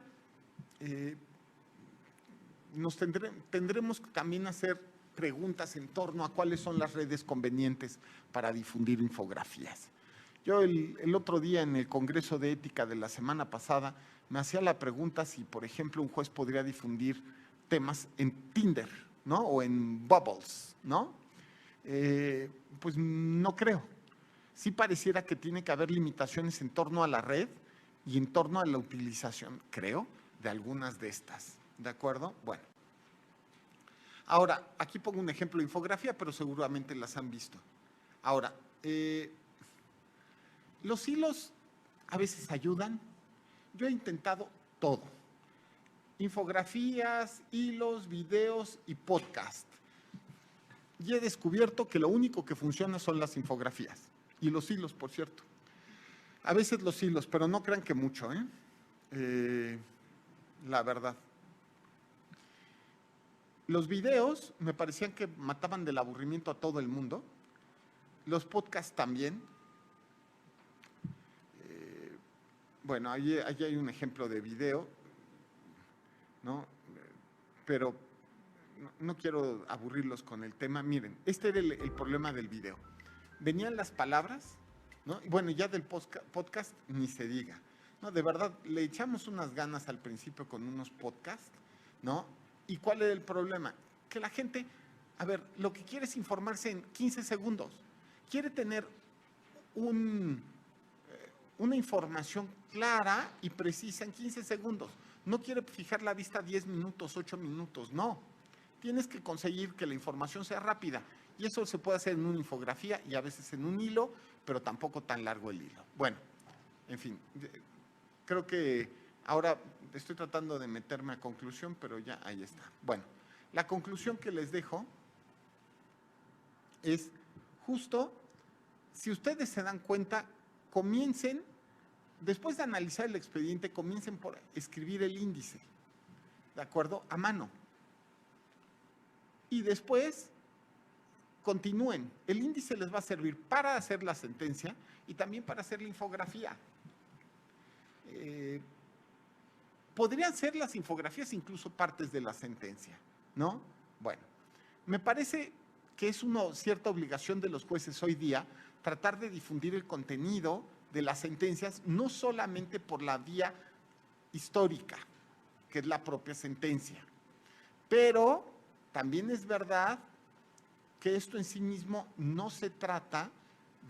B: tendremos que también hacer preguntas en torno a cuáles son las redes convenientes para difundir infografías. Yo el otro día en el Congreso de Ética de la semana pasada me hacía la pregunta si, por ejemplo, un juez podría difundir temas en Tinder, ¿no? O en Bubbles, ¿no? Pues no creo. Sí pareciera que tiene que haber limitaciones en torno a la red y en torno a la utilización, creo, de algunas de estas. ¿De acuerdo? Bueno. Ahora, aquí pongo un ejemplo de infografía, pero seguramente las han visto. Ahora, los hilos a veces ayudan. Yo he intentado todo. Infografías, hilos, videos y podcast. Y he descubierto que lo único que funciona son las infografías. Y los hilos, por cierto. A veces los hilos, pero no crean que mucho, la verdad. Los videos me parecían que mataban del aburrimiento a todo el mundo. Los podcasts también. Bueno, ahí hay un ejemplo de video, ¿no? Pero no quiero aburrirlos con el tema. Miren, este era el problema del video. Venían las palabras, ¿no? Y bueno, ya del podcast ni se diga, ¿no? De verdad, le echamos unas ganas al principio con unos podcasts, ¿no? ¿Y cuál era el problema? Que la gente, a ver, lo que quiere es informarse en 15 segundos. Quiere tener una información clara y precisa en 15 segundos. No quiere fijar la vista 10 minutos, 8 minutos, no. Tienes que conseguir que la información sea rápida. Y eso se puede hacer en una infografía y a veces en un hilo, pero tampoco tan largo el hilo. Bueno, en fin, creo que ahora estoy tratando de meterme a conclusión, pero ya ahí está. Bueno, la conclusión que les dejo es justo, si ustedes se dan cuenta, comiencen, después de analizar el expediente, comiencen por escribir el índice, ¿de acuerdo? A mano. Y después continúen. El índice les va a servir para hacer la sentencia y también para hacer la infografía. Podrían ser las infografías incluso partes de la sentencia, ¿no? Bueno, me parece que es una cierta obligación de los jueces hoy día tratar de difundir el contenido de las sentencias, no solamente por la vía histórica, que es la propia sentencia, pero también es verdad que esto en sí mismo no se trata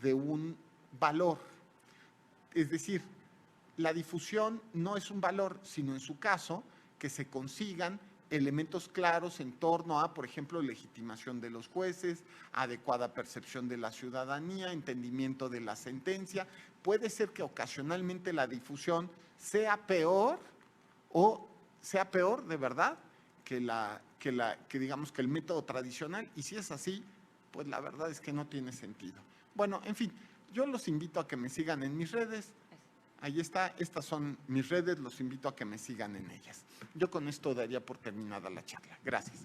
B: de un valor. Es decir, la difusión no es un valor, sino en su caso que se consigan elementos claros en torno a, por ejemplo, legitimación de los jueces, adecuada percepción de la ciudadanía, entendimiento de la sentencia. Puede ser que ocasionalmente la difusión sea peor o sea peor de verdad que digamos que el método tradicional, y si es así, pues la verdad es que no tiene sentido. Bueno, en fin, yo los invito a que me sigan en mis redes. Ahí está, estas son mis redes, los invito a que me sigan en ellas. Yo con esto daría por terminada la charla. Gracias.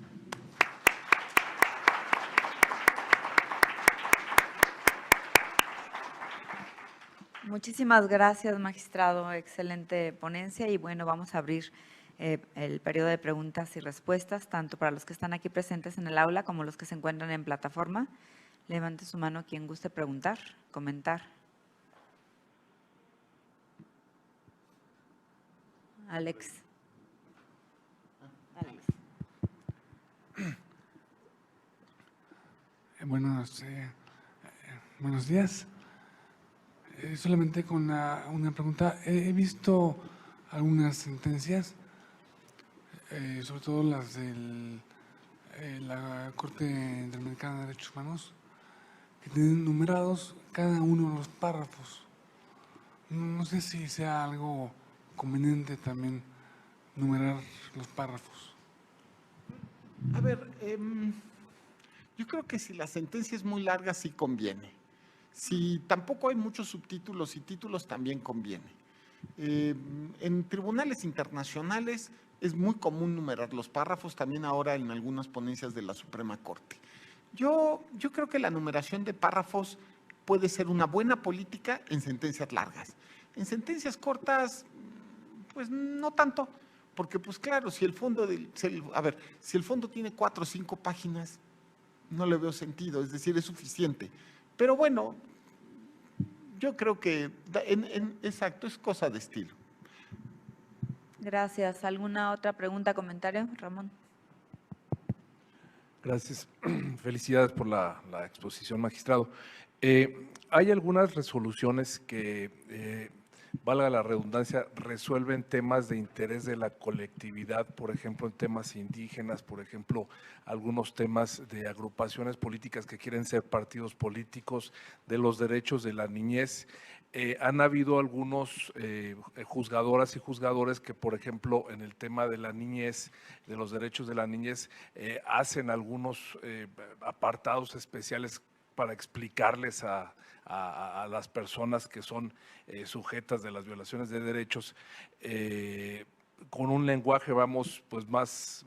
A: Muchísimas gracias, magistrado. Excelente ponencia y bueno, vamos a abrir el periodo de preguntas y respuestas, tanto para los que están aquí presentes en el aula como los que se encuentran en plataforma. Levante su mano quien guste preguntar, comentar. Alex.
C: Buenos días. Solamente con una pregunta. He visto algunas sentencias, sobre todo las de la Corte Interamericana de Derechos Humanos, que tienen numerados cada uno de los párrafos. No sé si sea algo conveniente también numerar los párrafos.
B: A ver, yo creo que si la sentencia es muy larga, sí conviene. Si tampoco hay muchos subtítulos y títulos, también conviene. En tribunales internacionales es muy común numerar los párrafos, también ahora en algunas ponencias de la Suprema Corte. Yo creo que la numeración de párrafos puede ser una buena política en sentencias largas. En sentencias cortas, pues no tanto, porque pues claro, si el fondo si el fondo tiene 4 o 5 páginas, no le veo sentido, es decir, es suficiente. Pero bueno, yo creo que, exacto, es cosa de estilo.
A: Gracias. ¿Alguna otra pregunta, comentario, Ramón?
D: Gracias. Felicidades por la exposición, magistrado. Hay algunas resoluciones que, valga la redundancia, resuelven temas de interés de la colectividad, por ejemplo, en temas indígenas, por ejemplo, algunos temas de agrupaciones políticas que quieren ser partidos políticos, de los derechos de la niñez. Han habido algunos juzgadoras y juzgadores que, por ejemplo, en el tema de la niñez, de los derechos de la niñez, hacen algunos apartados especiales para explicarles a las personas que son sujetas de las violaciones de derechos con un lenguaje, vamos, pues más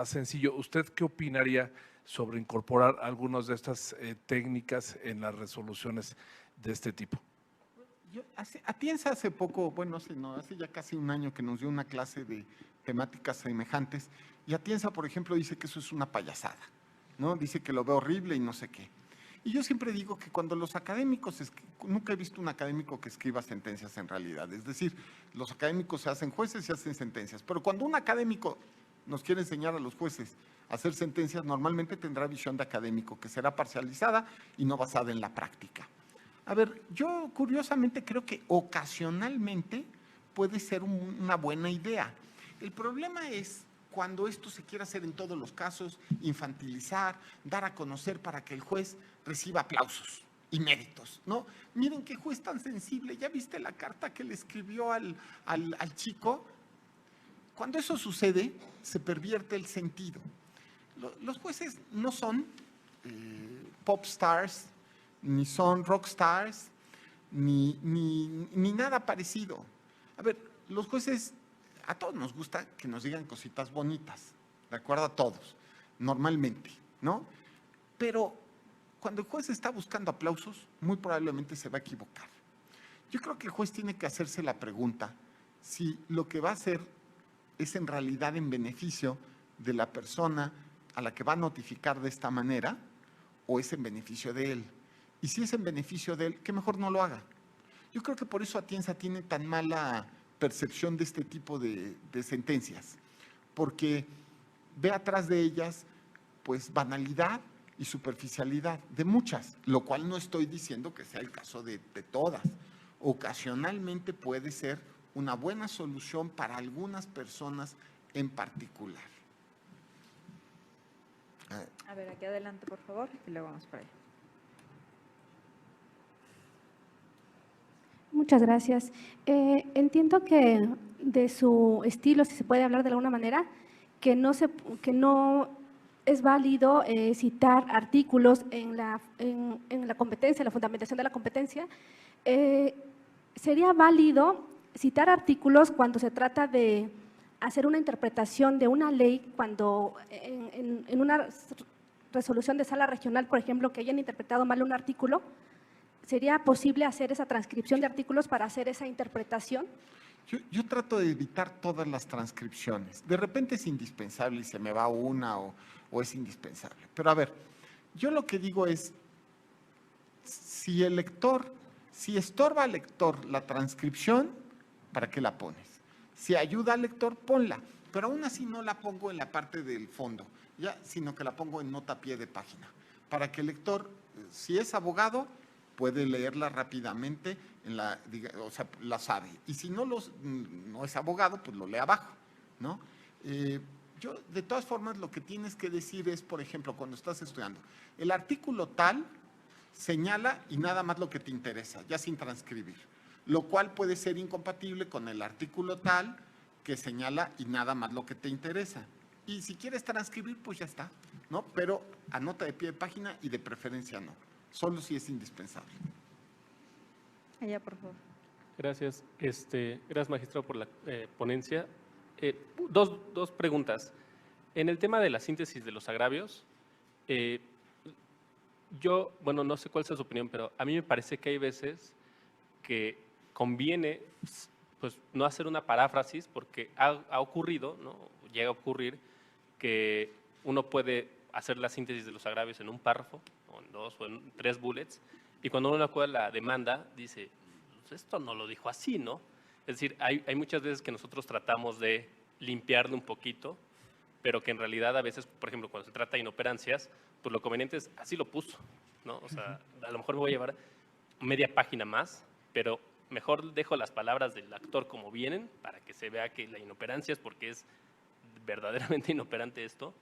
D: sencillo. ¿Usted qué opinaría sobre incorporar algunas de estas técnicas en las resoluciones de este tipo?
B: Atienza hace poco, bueno, hace ya casi un año que nos dio una clase de temáticas semejantes, y Atienza, por ejemplo, dice que eso es una payasada, ¿no? Dice que lo ve horrible y no sé qué. Y yo siempre digo que cuando los académicos, nunca he visto un académico que escriba sentencias en realidad, es decir, los académicos se hacen jueces y hacen sentencias, pero cuando un académico nos quiere enseñar a los jueces a hacer sentencias, normalmente tendrá visión de académico, que será parcializada y no basada en la práctica. A ver, yo curiosamente creo que ocasionalmente puede ser una buena idea. El problema es cuando esto se quiere hacer en todos los casos, infantilizar, dar a conocer para que el juez reciba aplausos y méritos, ¿no? Miren qué juez tan sensible, ¿ya viste la carta que le escribió al chico? Cuando eso sucede, se pervierte el sentido. Los jueces no son pop stars, ni son rock stars, ni nada parecido. A ver, los jueces, a todos nos gusta que nos digan cositas bonitas, de acuerdo a todos, normalmente, ¿no? Pero cuando el juez está buscando aplausos, muy probablemente se va a equivocar. Yo creo que el juez tiene que hacerse la pregunta si lo que va a hacer es en realidad en beneficio de la persona a la que va a notificar de esta manera o es en beneficio de él. Y si es en beneficio de él, que mejor no lo haga. Yo creo que por eso Atienza tiene tan mala percepción de este tipo de sentencias, porque ve atrás de ellas pues banalidad y superficialidad de muchas, lo cual no estoy diciendo que sea el caso de todas. Ocasionalmente puede ser una buena solución para algunas personas en particular.
A: A ver, aquí adelante, por favor, y luego vamos para allá.
E: Muchas gracias. Entiendo que de su estilo, si se puede hablar de alguna manera, que no es válido citar artículos en la competencia, en la fundamentación de la competencia. ¿Sería válido citar artículos cuando se trata de hacer una interpretación de una ley, cuando en una resolución de sala regional, por ejemplo, que hayan interpretado mal un artículo? ¿Sería posible hacer esa transcripción de artículos para hacer esa interpretación?
B: Yo trato de evitar todas las transcripciones. De repente es indispensable y se me va una o es indispensable. Pero a ver, yo lo que digo es, si estorba al lector la transcripción, ¿para qué la pones? Si ayuda al lector, ponla. Pero aún así no la pongo en la parte del fondo, ya, sino que la pongo en nota a pie de página. Para que el lector, si es abogado, puede leerla rápidamente, o sea, la sabe. Y si no es abogado, pues lo lee abajo, ¿no? Yo, de todas formas, lo que tienes que decir es, por ejemplo, cuando estás estudiando, el artículo tal señala y nada más lo que te interesa, ya sin transcribir, lo cual puede ser incompatible con el artículo tal que señala y nada más lo que te interesa. Y si quieres transcribir, pues ya está, ¿no? Pero anota de pie de página y de preferencia no. Solo si es indispensable.
A: Allá, por favor.
F: Gracias. Gracias, magistrado, por la ponencia. Dos preguntas. En el tema de la síntesis de los agravios, bueno, no sé cuál sea su opinión, pero a mí me parece que hay veces que conviene pues, no hacer una paráfrasis porque ha ocurrido, ¿no? Llega a ocurrir que uno puede hacer la síntesis de los agravios en un párrafo, o en 2 o en 3 bullets, y cuando uno acude a la demanda, dice, pues esto no lo dijo así, ¿no? Es decir, hay muchas veces que nosotros tratamos de limpiarle un poquito, pero que en realidad a veces, por ejemplo, cuando se trata de inoperancias, pues lo conveniente es, así lo puso, ¿no? O sea, a lo mejor me voy a llevar media página más, pero mejor dejo las palabras del actor como vienen para que se vea que la inoperancia es porque es verdaderamente inoperante esto.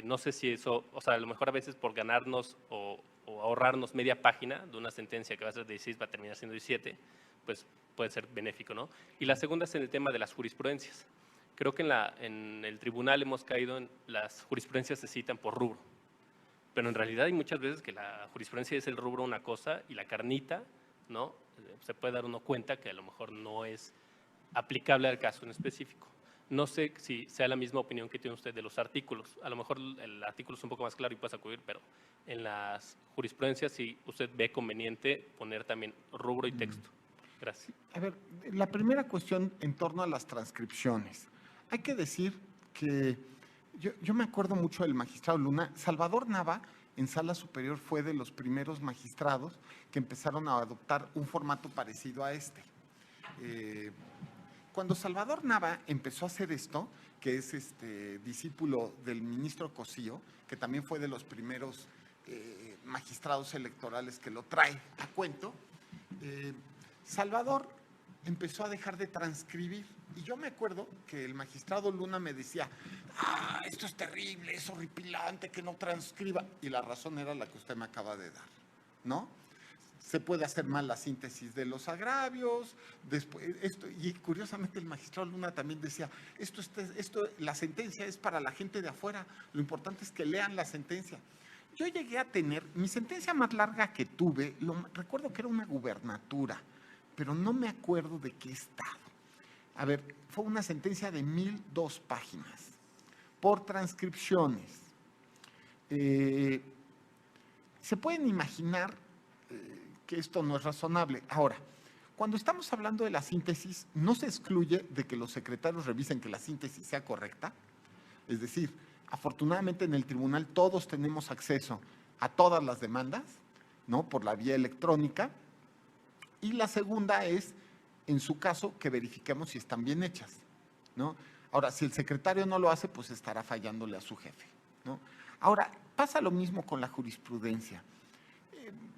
F: No sé si eso, o sea, a lo mejor a veces por ganarnos o ahorrarnos media página de una sentencia que va a ser de 16 va a terminar siendo 17, pues puede ser benéfico, ¿no? Y la segunda es en el tema de las jurisprudencias. Creo que en el tribunal hemos caído en las jurisprudencias se citan por rubro, pero en realidad hay muchas veces que la jurisprudencia es el rubro una cosa y la carnita, ¿no? Se puede dar uno cuenta que a lo mejor no es aplicable al caso en específico. No sé si sea la misma opinión que tiene usted de los artículos. A lo mejor el artículo es un poco más claro y puede acudir, pero en las jurisprudencias sí usted ve conveniente poner también rubro y texto. Gracias.
B: A ver, la primera cuestión en torno a las transcripciones. Hay que decir que yo me acuerdo mucho del magistrado Luna. Salvador Nava, en Sala Superior, fue de los primeros magistrados que empezaron a adoptar un formato parecido a este. Cuando Salvador Nava empezó a hacer esto, que es discípulo del ministro Cosío, que también fue de los primeros magistrados electorales que lo trae a cuento, Salvador empezó a dejar de transcribir. Y yo me acuerdo que el magistrado Luna me decía, esto es terrible, es horripilante que no transcriba. Y la razón era la que usted me acaba de dar, ¿no? Se puede hacer mal la síntesis de los agravios, después, y curiosamente el magistrado Luna también decía, la sentencia es para la gente de afuera, lo importante es que lean la sentencia. Yo llegué a tener, mi sentencia más larga que tuve, recuerdo que era una gubernatura, pero no me acuerdo de qué estado. A ver, fue una sentencia de 1002 páginas, por transcripciones. Se pueden imaginar que esto no es razonable. Ahora, cuando estamos hablando de la síntesis, no se excluye de que los secretarios revisen que la síntesis sea correcta. Es decir, afortunadamente en el tribunal todos tenemos acceso a todas las demandas, ¿no? Por la vía electrónica. Y la segunda es, en su caso, que verifiquemos si están bien hechas, ¿no? Ahora, si el secretario no lo hace, pues estará fallándole a su jefe, ¿no? Ahora, pasa lo mismo con la jurisprudencia.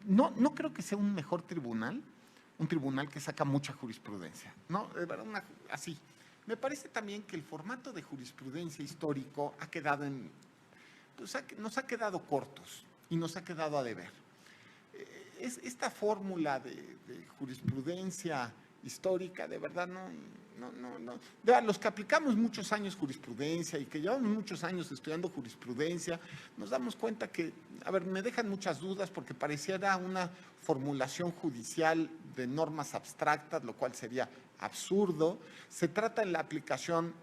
B: No creo que sea un mejor tribunal, un tribunal que saca mucha jurisprudencia, ¿no? Así. Me parece también que el formato de jurisprudencia histórico ha quedado nos ha quedado cortos y nos ha quedado a deber. Esta fórmula de jurisprudencia histórica, de verdad, no. Los que aplicamos muchos años jurisprudencia y que llevamos muchos años estudiando jurisprudencia, nos damos cuenta que, a ver, me dejan muchas dudas porque pareciera una formulación judicial de normas abstractas, lo cual sería absurdo. Se trata en la aplicación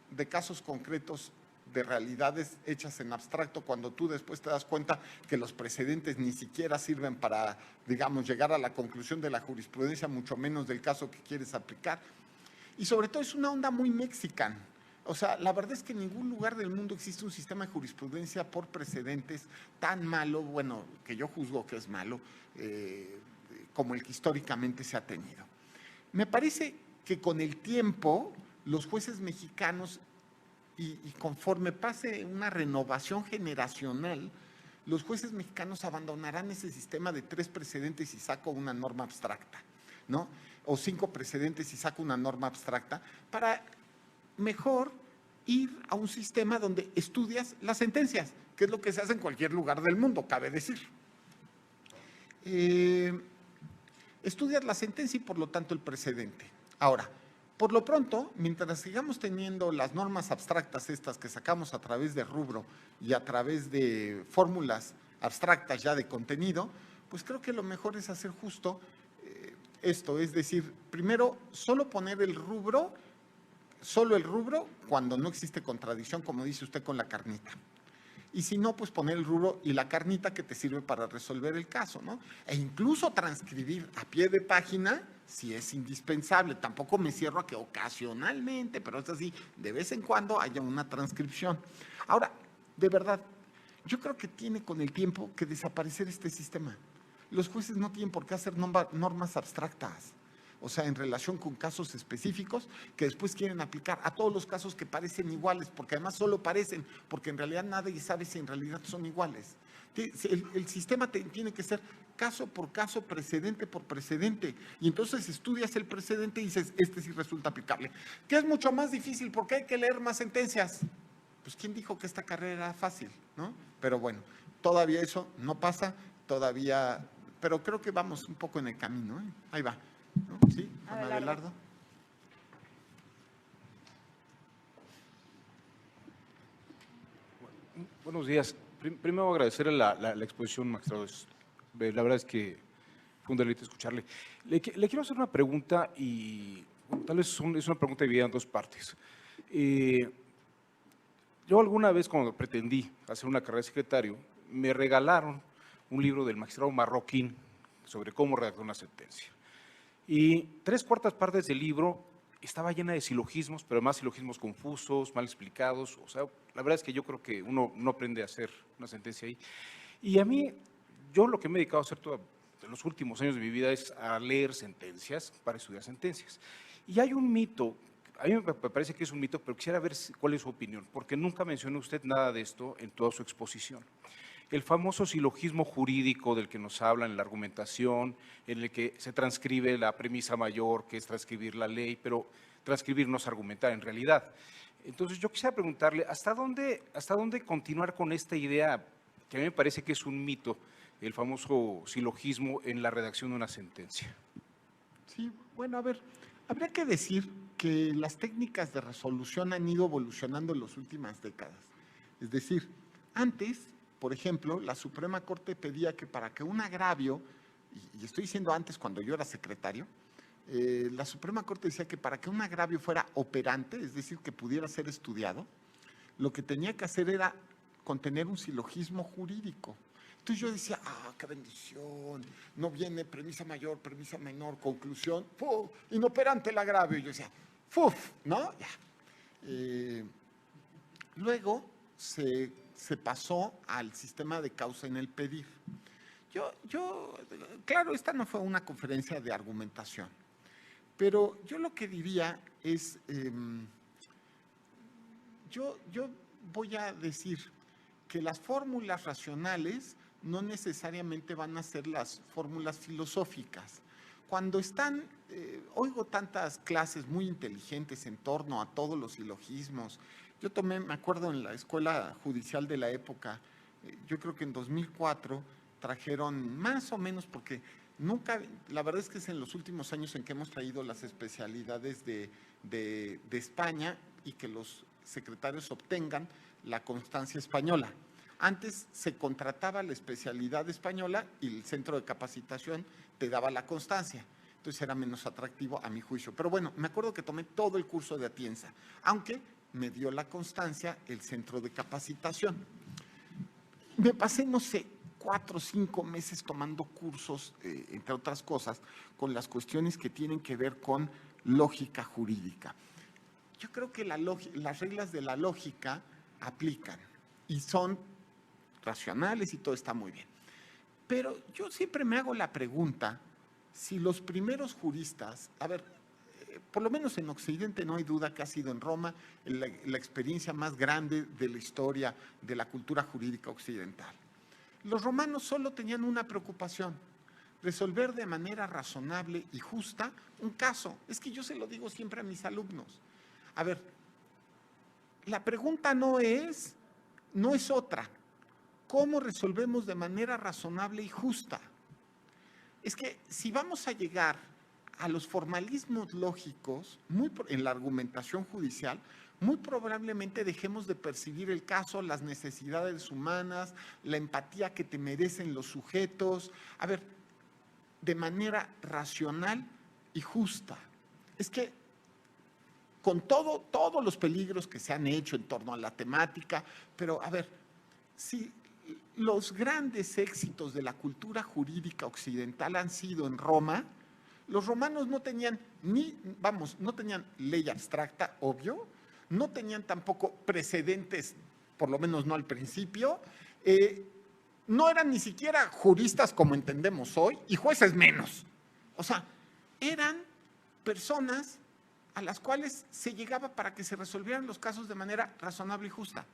B: de casos concretos de realidades hechas en abstracto, cuando tú después te das cuenta que los precedentes ni siquiera sirven para, digamos, llegar a la conclusión de la jurisprudencia, mucho menos del caso que quieres aplicar. Y sobre todo es una onda muy mexicana. O sea, la verdad es que en ningún lugar del mundo existe un sistema de jurisprudencia por precedentes tan malo, bueno, que yo juzgo que es malo, como el que históricamente se ha tenido. Me parece que con el tiempo los jueces mexicanos, y conforme pase una renovación generacional, los jueces mexicanos abandonarán ese sistema de 3 precedentes y saco una norma abstracta, ¿no? O 5 precedentes y saco una norma abstracta, para mejor ir a un sistema donde estudias las sentencias, que es lo que se hace en cualquier lugar del mundo, cabe decir. Estudias la sentencia y por lo tanto el precedente. Ahora, por lo pronto, mientras sigamos teniendo las normas abstractas estas que sacamos a través de rubro y a través de fórmulas abstractas ya de contenido, pues creo que lo mejor es hacer justo esto, es decir, primero solo poner el rubro, cuando no existe contradicción, como dice usted, con la carnita. Y si no, pues poner el rubro y la carnita que te sirve para resolver el caso, ¿no? E incluso transcribir a pie de página si es indispensable. Tampoco me cierro a que ocasionalmente, pero es así, de vez en cuando haya una transcripción. Ahora, de verdad, yo creo que tiene con el tiempo que desaparecer este sistema. Los jueces no tienen por qué hacer normas abstractas. o sea, en relación con casos específicos que después quieren aplicar a todos los casos que parecen iguales, porque además solo parecen, porque en realidad nadie sabe si en realidad son iguales. El sistema tiene que ser caso por caso, precedente por precedente, y entonces estudias el precedente y dices, este sí resulta aplicable, que es mucho más difícil porque hay que leer más sentencias. Pues ¿quién dijo que esta carrera era fácil, no? Pero bueno, todavía eso no pasa, todavía, pero creo que vamos un poco en el camino, ¿eh? Ahí va, ¿no? ¿Sí? Abelardo.
G: Buenos días. Primero agradecer la exposición, magistrado. La verdad es que fue un deleite escucharle. Le quiero hacer una pregunta y bueno, tal vez es una pregunta dividida en dos partes. Yo alguna vez cuando pretendí hacer una carrera de secretario, me regalaron un libro del magistrado Marroquín sobre cómo redactar una sentencia. Y 3/4 partes del libro estaba llena de silogismos, pero además silogismos confusos, mal explicados. O sea, la verdad es que yo creo que uno no aprende a hacer una sentencia ahí. Y a mí, yo lo que me he dedicado a hacer en los últimos años de mi vida es a leer sentencias para estudiar sentencias. Y hay un mito, a mí me parece que es un mito, pero quisiera ver cuál es su opinión, porque nunca mencionó usted nada de esto en toda su exposición. El famoso silogismo jurídico del que nos hablan en la argumentación, en el que se transcribe la premisa mayor, que es transcribir la ley, pero transcribir no es argumentar en realidad. Entonces yo quisiera preguntarle, ¿hasta dónde continuar con esta idea, que a mí me parece que es un mito, el famoso silogismo en la redacción de una sentencia?
B: Sí, bueno, a ver, habría que decir que las técnicas de resolución han ido evolucionando en las últimas décadas. Es decir, antes, por ejemplo, la Suprema Corte pedía que para que un agravio, y estoy diciendo antes cuando yo era secretario, la Suprema Corte decía que para que un agravio fuera operante, es decir, que pudiera ser estudiado, lo que tenía que hacer era contener un silogismo jurídico. Entonces yo decía, qué bendición, no viene premisa mayor, premisa menor, conclusión, ¡puf! Inoperante el agravio. Y yo decía, ¡fuf! ¿No? Ya. Luego se pasó al sistema de causa en el pedir. Claro, esta no fue una conferencia de argumentación, pero yo lo que diría es, yo voy a decir que las fórmulas racionales no necesariamente van a ser las fórmulas filosóficas. Cuando oigo tantas clases muy inteligentes en torno a todos los silogismos. Yo me acuerdo en la escuela judicial de la época, yo creo que en 2004 trajeron más o menos, porque nunca, la verdad es que es en los últimos años en que hemos traído las especialidades de España y que los secretarios obtengan la constancia española. Antes se contrataba la especialidad española y el centro de capacitación te daba la constancia. Entonces era menos atractivo a mi juicio. Pero bueno, me acuerdo que tomé todo el curso de Atienza, aunque me dio la constancia el centro de capacitación. Me pasé, no sé, 4 o 5 meses tomando cursos, entre otras cosas, con las cuestiones que tienen que ver con lógica jurídica. Yo creo que las reglas de la lógica aplican y son racionales y todo está muy bien. Pero yo siempre me hago la pregunta, si los primeros juristas, a ver, por lo menos en Occidente no hay duda que ha sido en Roma la experiencia más grande de la historia de la cultura jurídica occidental. Los romanos solo tenían una preocupación, resolver de manera razonable y justa un caso. Es que yo se lo digo siempre a mis alumnos. A ver, la pregunta no es otra. ¿Cómo resolvemos de manera razonable y justa? Es que si vamos a llegar a los formalismos lógicos en la argumentación judicial, muy probablemente dejemos de percibir el caso, las necesidades humanas, la empatía que te merecen los sujetos, a ver, de manera racional y justa. Es que con todos los peligros que se han hecho en torno a la temática, pero a ver, si los grandes éxitos de la cultura jurídica occidental han sido en Roma, los romanos no tenían no tenían ley abstracta, obvio, no tenían tampoco precedentes, por lo menos no al principio, no eran ni siquiera juristas como entendemos hoy, y jueces menos. O sea, eran personas a las cuales se llegaba para que se resolvieran los casos de manera razonable y justa.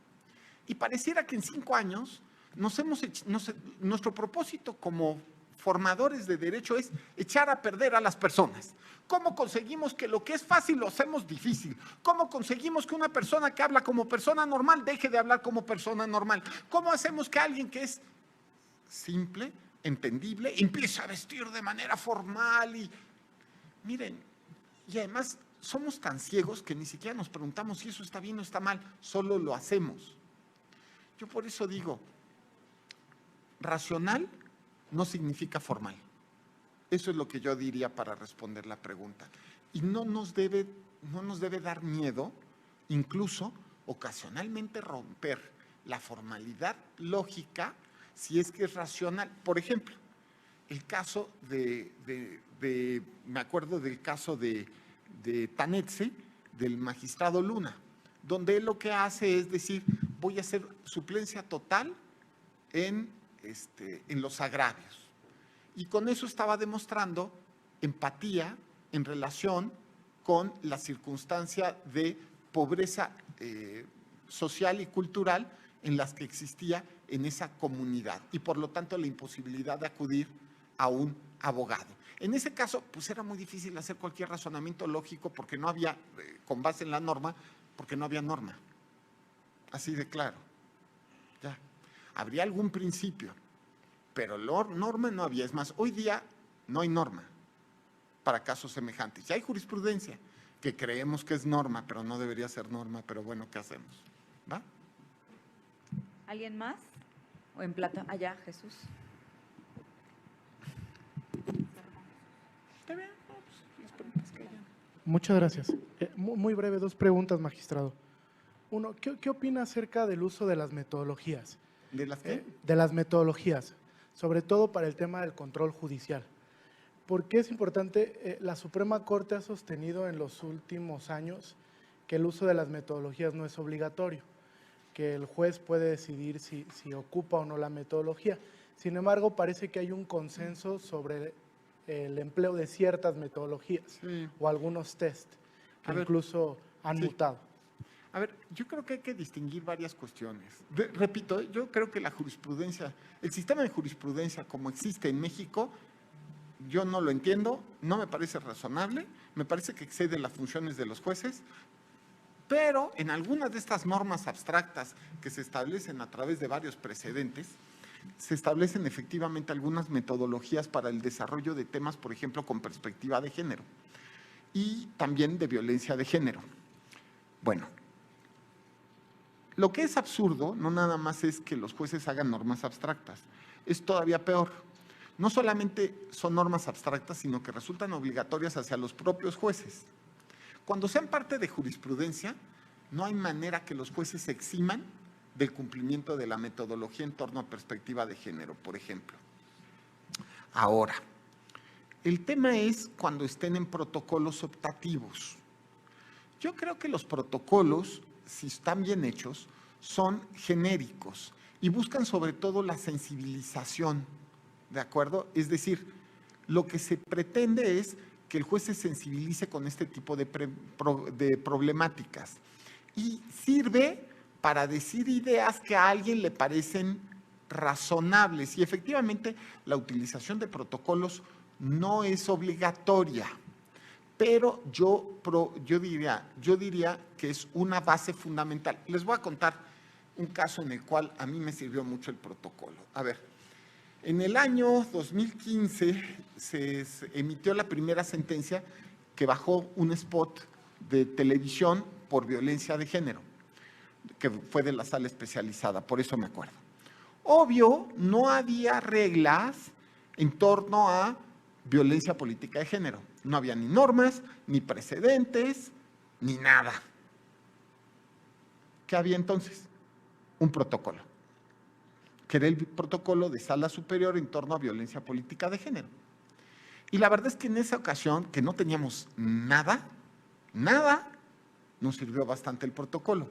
B: Y pareciera que en 5 años nuestro propósito como formadores de derecho es echar a perder a las personas. ¿Cómo conseguimos que lo que es fácil lo hacemos difícil? ¿Cómo conseguimos que una persona que habla como persona normal deje de hablar como persona normal? ¿Cómo hacemos que alguien que es simple, entendible, empiece a vestir de manera formal? Y miren, y además somos tan ciegos que ni siquiera nos preguntamos si eso está bien o está mal, solo lo hacemos. Yo por eso digo, racional no significa formal. Eso es lo que yo diría para responder la pregunta. Y no nos debe dar miedo, incluso ocasionalmente romper la formalidad lógica si es que es racional. Por ejemplo, el caso me acuerdo del caso de Tanetze, del magistrado Luna, donde él lo que hace es decir, voy a hacer suplencia total en los agravios. Y con eso estaba demostrando empatía en relación con la circunstancia de pobreza social y cultural en las que existía en esa comunidad y por lo tanto la imposibilidad de acudir a un abogado. En ese caso, pues era muy difícil hacer cualquier razonamiento lógico porque no había, con base en la norma, porque no había norma. Así de claro. Ya. Habría algún principio, pero norma no había. Es más, hoy día no hay norma para casos semejantes. Ya hay jurisprudencia que creemos que es norma, pero no debería ser norma, pero bueno, ¿qué hacemos? ¿Va?
A: ¿Alguien más? ¿O en plata? Allá, Jesús.
H: Muchas gracias. Muy breve, 2 preguntas, magistrado. Uno, ¿qué opina acerca del uso de las metodologías?
B: ¿De las qué?
H: De las metodologías, sobre todo para el tema del control judicial. ¿Por qué es importante? La Suprema Corte ha sostenido en los últimos años que el uso de las metodologías no es obligatorio, que el juez puede decidir si ocupa o no la metodología. Sin embargo, parece que hay un consenso sobre el empleo de ciertas metodologías o algunos test que incluso han mutado.
B: A ver, yo creo que hay que distinguir varias cuestiones. Repito, yo creo que la jurisprudencia, el sistema de jurisprudencia como existe en México, yo no lo entiendo, no me parece razonable, me parece que excede las funciones de los jueces, pero en algunas de estas normas abstractas que se establecen a través de varios precedentes, se establecen efectivamente algunas metodologías para el desarrollo de temas, por ejemplo, con perspectiva de género y también de violencia de género. Bueno, lo que es absurdo no nada más es que los jueces hagan normas abstractas, es todavía peor. No solamente son normas abstractas, sino que resultan obligatorias hacia los propios jueces. Cuando sean parte de jurisprudencia, no hay manera que los jueces se eximan del cumplimiento de la metodología en torno a perspectiva de género, por ejemplo. Ahora, el tema es cuando estén en protocolos optativos. Yo creo que los protocolos, si están bien hechos, son genéricos y buscan sobre todo la sensibilización, ¿de acuerdo? Es decir, lo que se pretende es que el juez se sensibilice con este tipo de problemáticas y sirve para decir ideas que a alguien le parecen razonables. Y efectivamente, la utilización de protocolos no es obligatoria, pero yo diría que es una base fundamental. Les voy a contar un caso en el cual a mí me sirvió mucho el protocolo. A ver, en el año 2015 se emitió la primera sentencia que bajó un spot de televisión por violencia de género, que fue de la sala especializada, por eso me acuerdo. Obvio, no había reglas en torno a violencia política de género. No había ni normas, ni precedentes, ni nada. ¿Qué había entonces? Un protocolo, que era el protocolo de sala superior en torno a violencia política de género. Y la verdad es que en esa ocasión, que no teníamos nada, nos sirvió bastante el protocolo.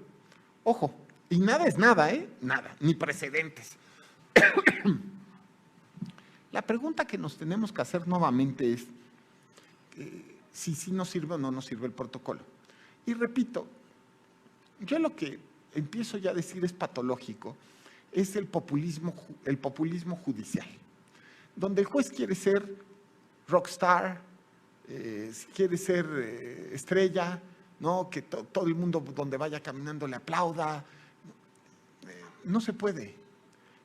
B: Ojo, y nada es nada, nada, ni precedentes. La pregunta que nos tenemos que hacer nuevamente es, si sí nos sirve o no nos sirve el protocolo. Y repito, yo lo que empiezo ya a decir es patológico, es el populismo judicial, donde el juez quiere ser rockstar, quiere ser estrella, ¿no? Que todo el mundo donde vaya caminando le aplauda. No se puede.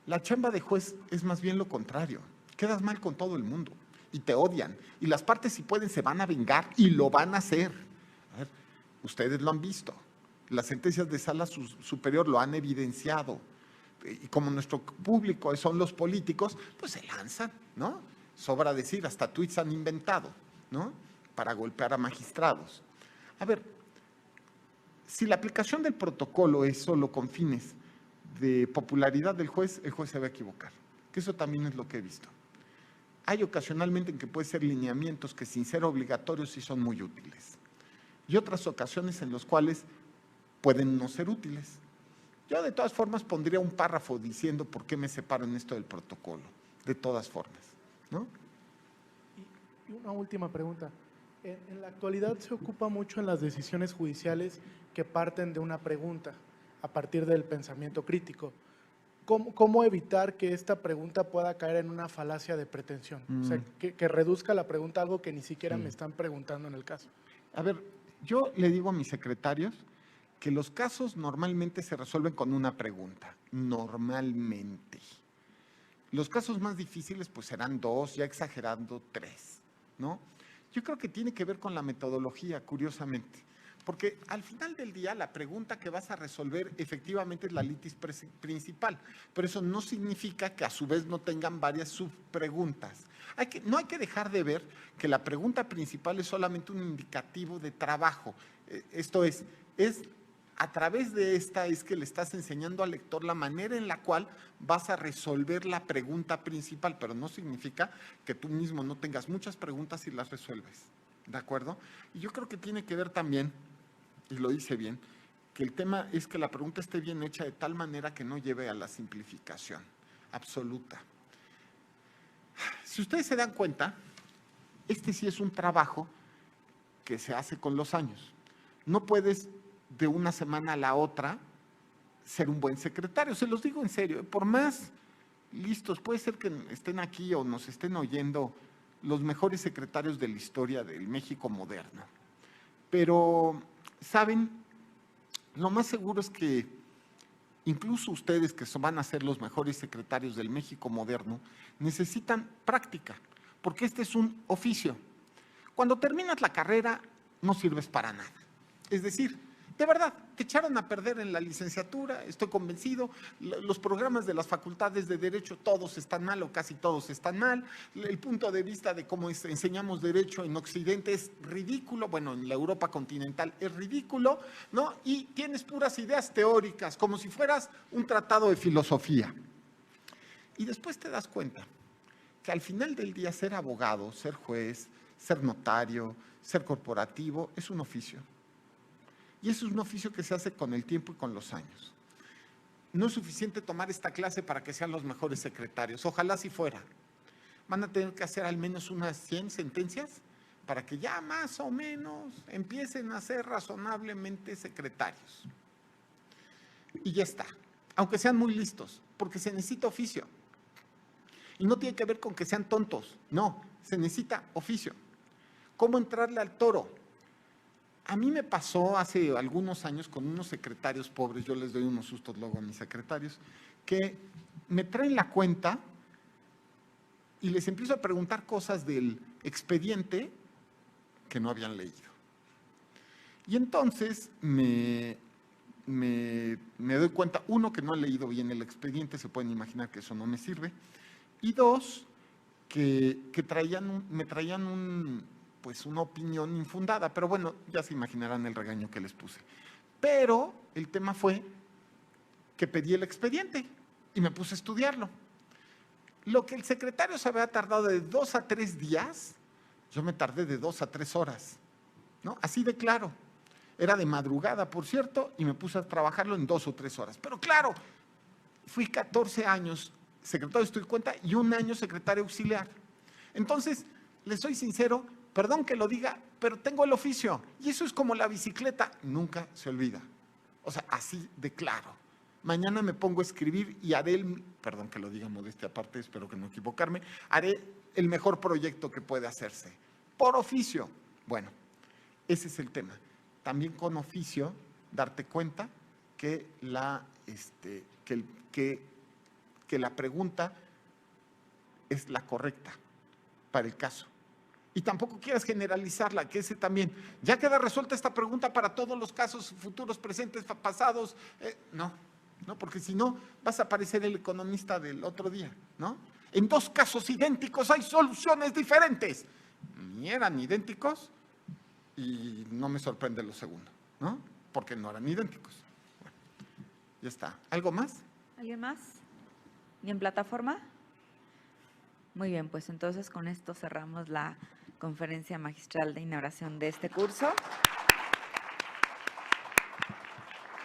B: La chamba de juez es más bien lo contrario. Quedas mal con todo el mundo y te odian. Y las partes, si pueden, se van a vengar y lo van a hacer. A ver, ustedes lo han visto. Las sentencias de sala superior lo han evidenciado. Y como nuestro público son los políticos, pues se lanzan, ¿no? Sobra decir, hasta tweets han inventado, ¿no? Para golpear a magistrados. A ver, si la aplicación del protocolo es solo con fines de popularidad del juez, el juez se va a equivocar. Que eso también es lo que he visto. Hay ocasionalmente en que puede ser lineamientos que sin ser obligatorios sí son muy útiles. Y otras ocasiones en las cuales pueden no ser útiles. Yo de todas formas pondría un párrafo diciendo por qué me separo en esto del protocolo. De todas formas, ¿no?
H: Y una última pregunta. En la actualidad se ocupa mucho en las decisiones judiciales que parten de una pregunta a partir del pensamiento crítico. ¿Cómo evitar que esta pregunta pueda caer en una falacia de pretensión? O sea, que reduzca la pregunta a algo que ni siquiera me están preguntando en el caso.
B: A ver, yo le digo a mis secretarios que los casos normalmente se resuelven con una pregunta, normalmente. Los casos más difíciles pues serán 2, ya exagerando 3, ¿no? Yo creo que tiene que ver con la metodología, curiosamente, porque al final del día la pregunta que vas a resolver efectivamente es la litis principal, pero eso no significa que a su vez no tengan varias subpreguntas. No hay que dejar de ver que la pregunta principal es solamente un indicativo de trabajo. Esto es a través de esta es que le estás enseñando al lector la manera en la cual vas a resolver la pregunta principal, pero no significa que tú mismo no tengas muchas preguntas y las resuelves, ¿de acuerdo? Y yo creo que tiene que ver también, y lo hice bien, que el tema es que la pregunta esté bien hecha de tal manera que no lleve a la simplificación absoluta. Si ustedes se dan cuenta, este sí es un trabajo que se hace con los años. No puedes de una semana a la otra ser un buen secretario, se los digo en serio, por más listos, puede ser que estén aquí o nos estén oyendo los mejores secretarios de la historia del México moderno, pero, ¿saben? Lo más seguro es que incluso ustedes que van a ser los mejores secretarios del México moderno, necesitan práctica, porque este es un oficio. Cuando terminas la carrera, no sirves para nada. Es decir, de verdad, te echaron a perder en la licenciatura, estoy convencido, los programas de las facultades de Derecho todos están mal o casi todos están mal, el punto de vista de cómo enseñamos Derecho en Occidente es ridículo, bueno, en la Europa continental es ridículo, ¿no? Y tienes puras ideas teóricas, como si fueras un tratado de filosofía. Y después te das cuenta que al final del día ser abogado, ser juez, ser notario, ser corporativo, es un oficio. Y eso es un oficio que se hace con el tiempo y con los años. No es suficiente tomar esta clase para que sean los mejores secretarios. Ojalá si fuera. Van a tener que hacer al menos unas 100 sentencias para que ya más o menos empiecen a ser razonablemente secretarios. Y ya está. Aunque sean muy listos, porque se necesita oficio. Y no tiene que ver con que sean tontos. No, se necesita oficio. ¿Cómo entrarle al toro? A mí me pasó hace algunos años con unos secretarios pobres, yo les doy unos sustos luego a mis secretarios, que me traen la cuenta y les empiezo a preguntar cosas del expediente que no habían leído. Y entonces me doy cuenta, uno, que no he leído bien el expediente, se pueden imaginar que eso no me sirve, y dos, que me traían pues una opinión infundada, pero bueno, ya se imaginarán el regaño que les puse. Pero el tema fue que pedí el expediente y me puse a estudiarlo. Lo que el secretario se había tardado de 2 a 3 días, yo me tardé de 2 a 3 horas, ¿no? Así de claro. Era de madrugada, por cierto, y me puse a trabajarlo en 2 o 3 horas. Pero claro, fui 14 años secretario de Estudio y Cuenta y 1 año secretario auxiliar. Entonces, les soy sincero, perdón que lo diga, pero tengo el oficio. Y eso es como la bicicleta, nunca se olvida. O sea, así de claro. Mañana me pongo a escribir y haré perdón que lo diga modestia aparte, espero que no equivocarme, haré el mejor proyecto que puede hacerse. Por oficio. Bueno, ese es el tema. También con oficio, darte cuenta que la pregunta es la correcta para el caso. Y tampoco quieras generalizarla, que ese también, ya queda resuelta esta pregunta para todos los casos futuros, presentes, pasados. No, porque si no, vas a parecer el economista del otro día, ¿no? En dos casos idénticos hay soluciones diferentes. Ni eran idénticos y no me sorprende lo segundo, ¿no? Porque no eran idénticos. Bueno, ya está. ¿Algo más?
A: ¿Alguien más? ¿Y en plataforma? Muy bien, pues entonces con esto cerramos la conferencia magistral de inauguración de este curso.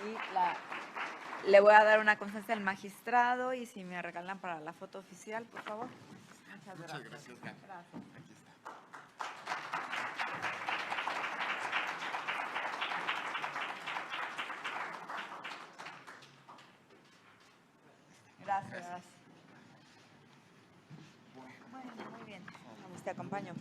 A: Y le voy a dar una conferencia al magistrado y si me regalan para la foto oficial, por favor. Muchas gracias. Gracias.
B: Aquí está.
A: Gracias. Bueno, muy bien. Vamos, te acompaño.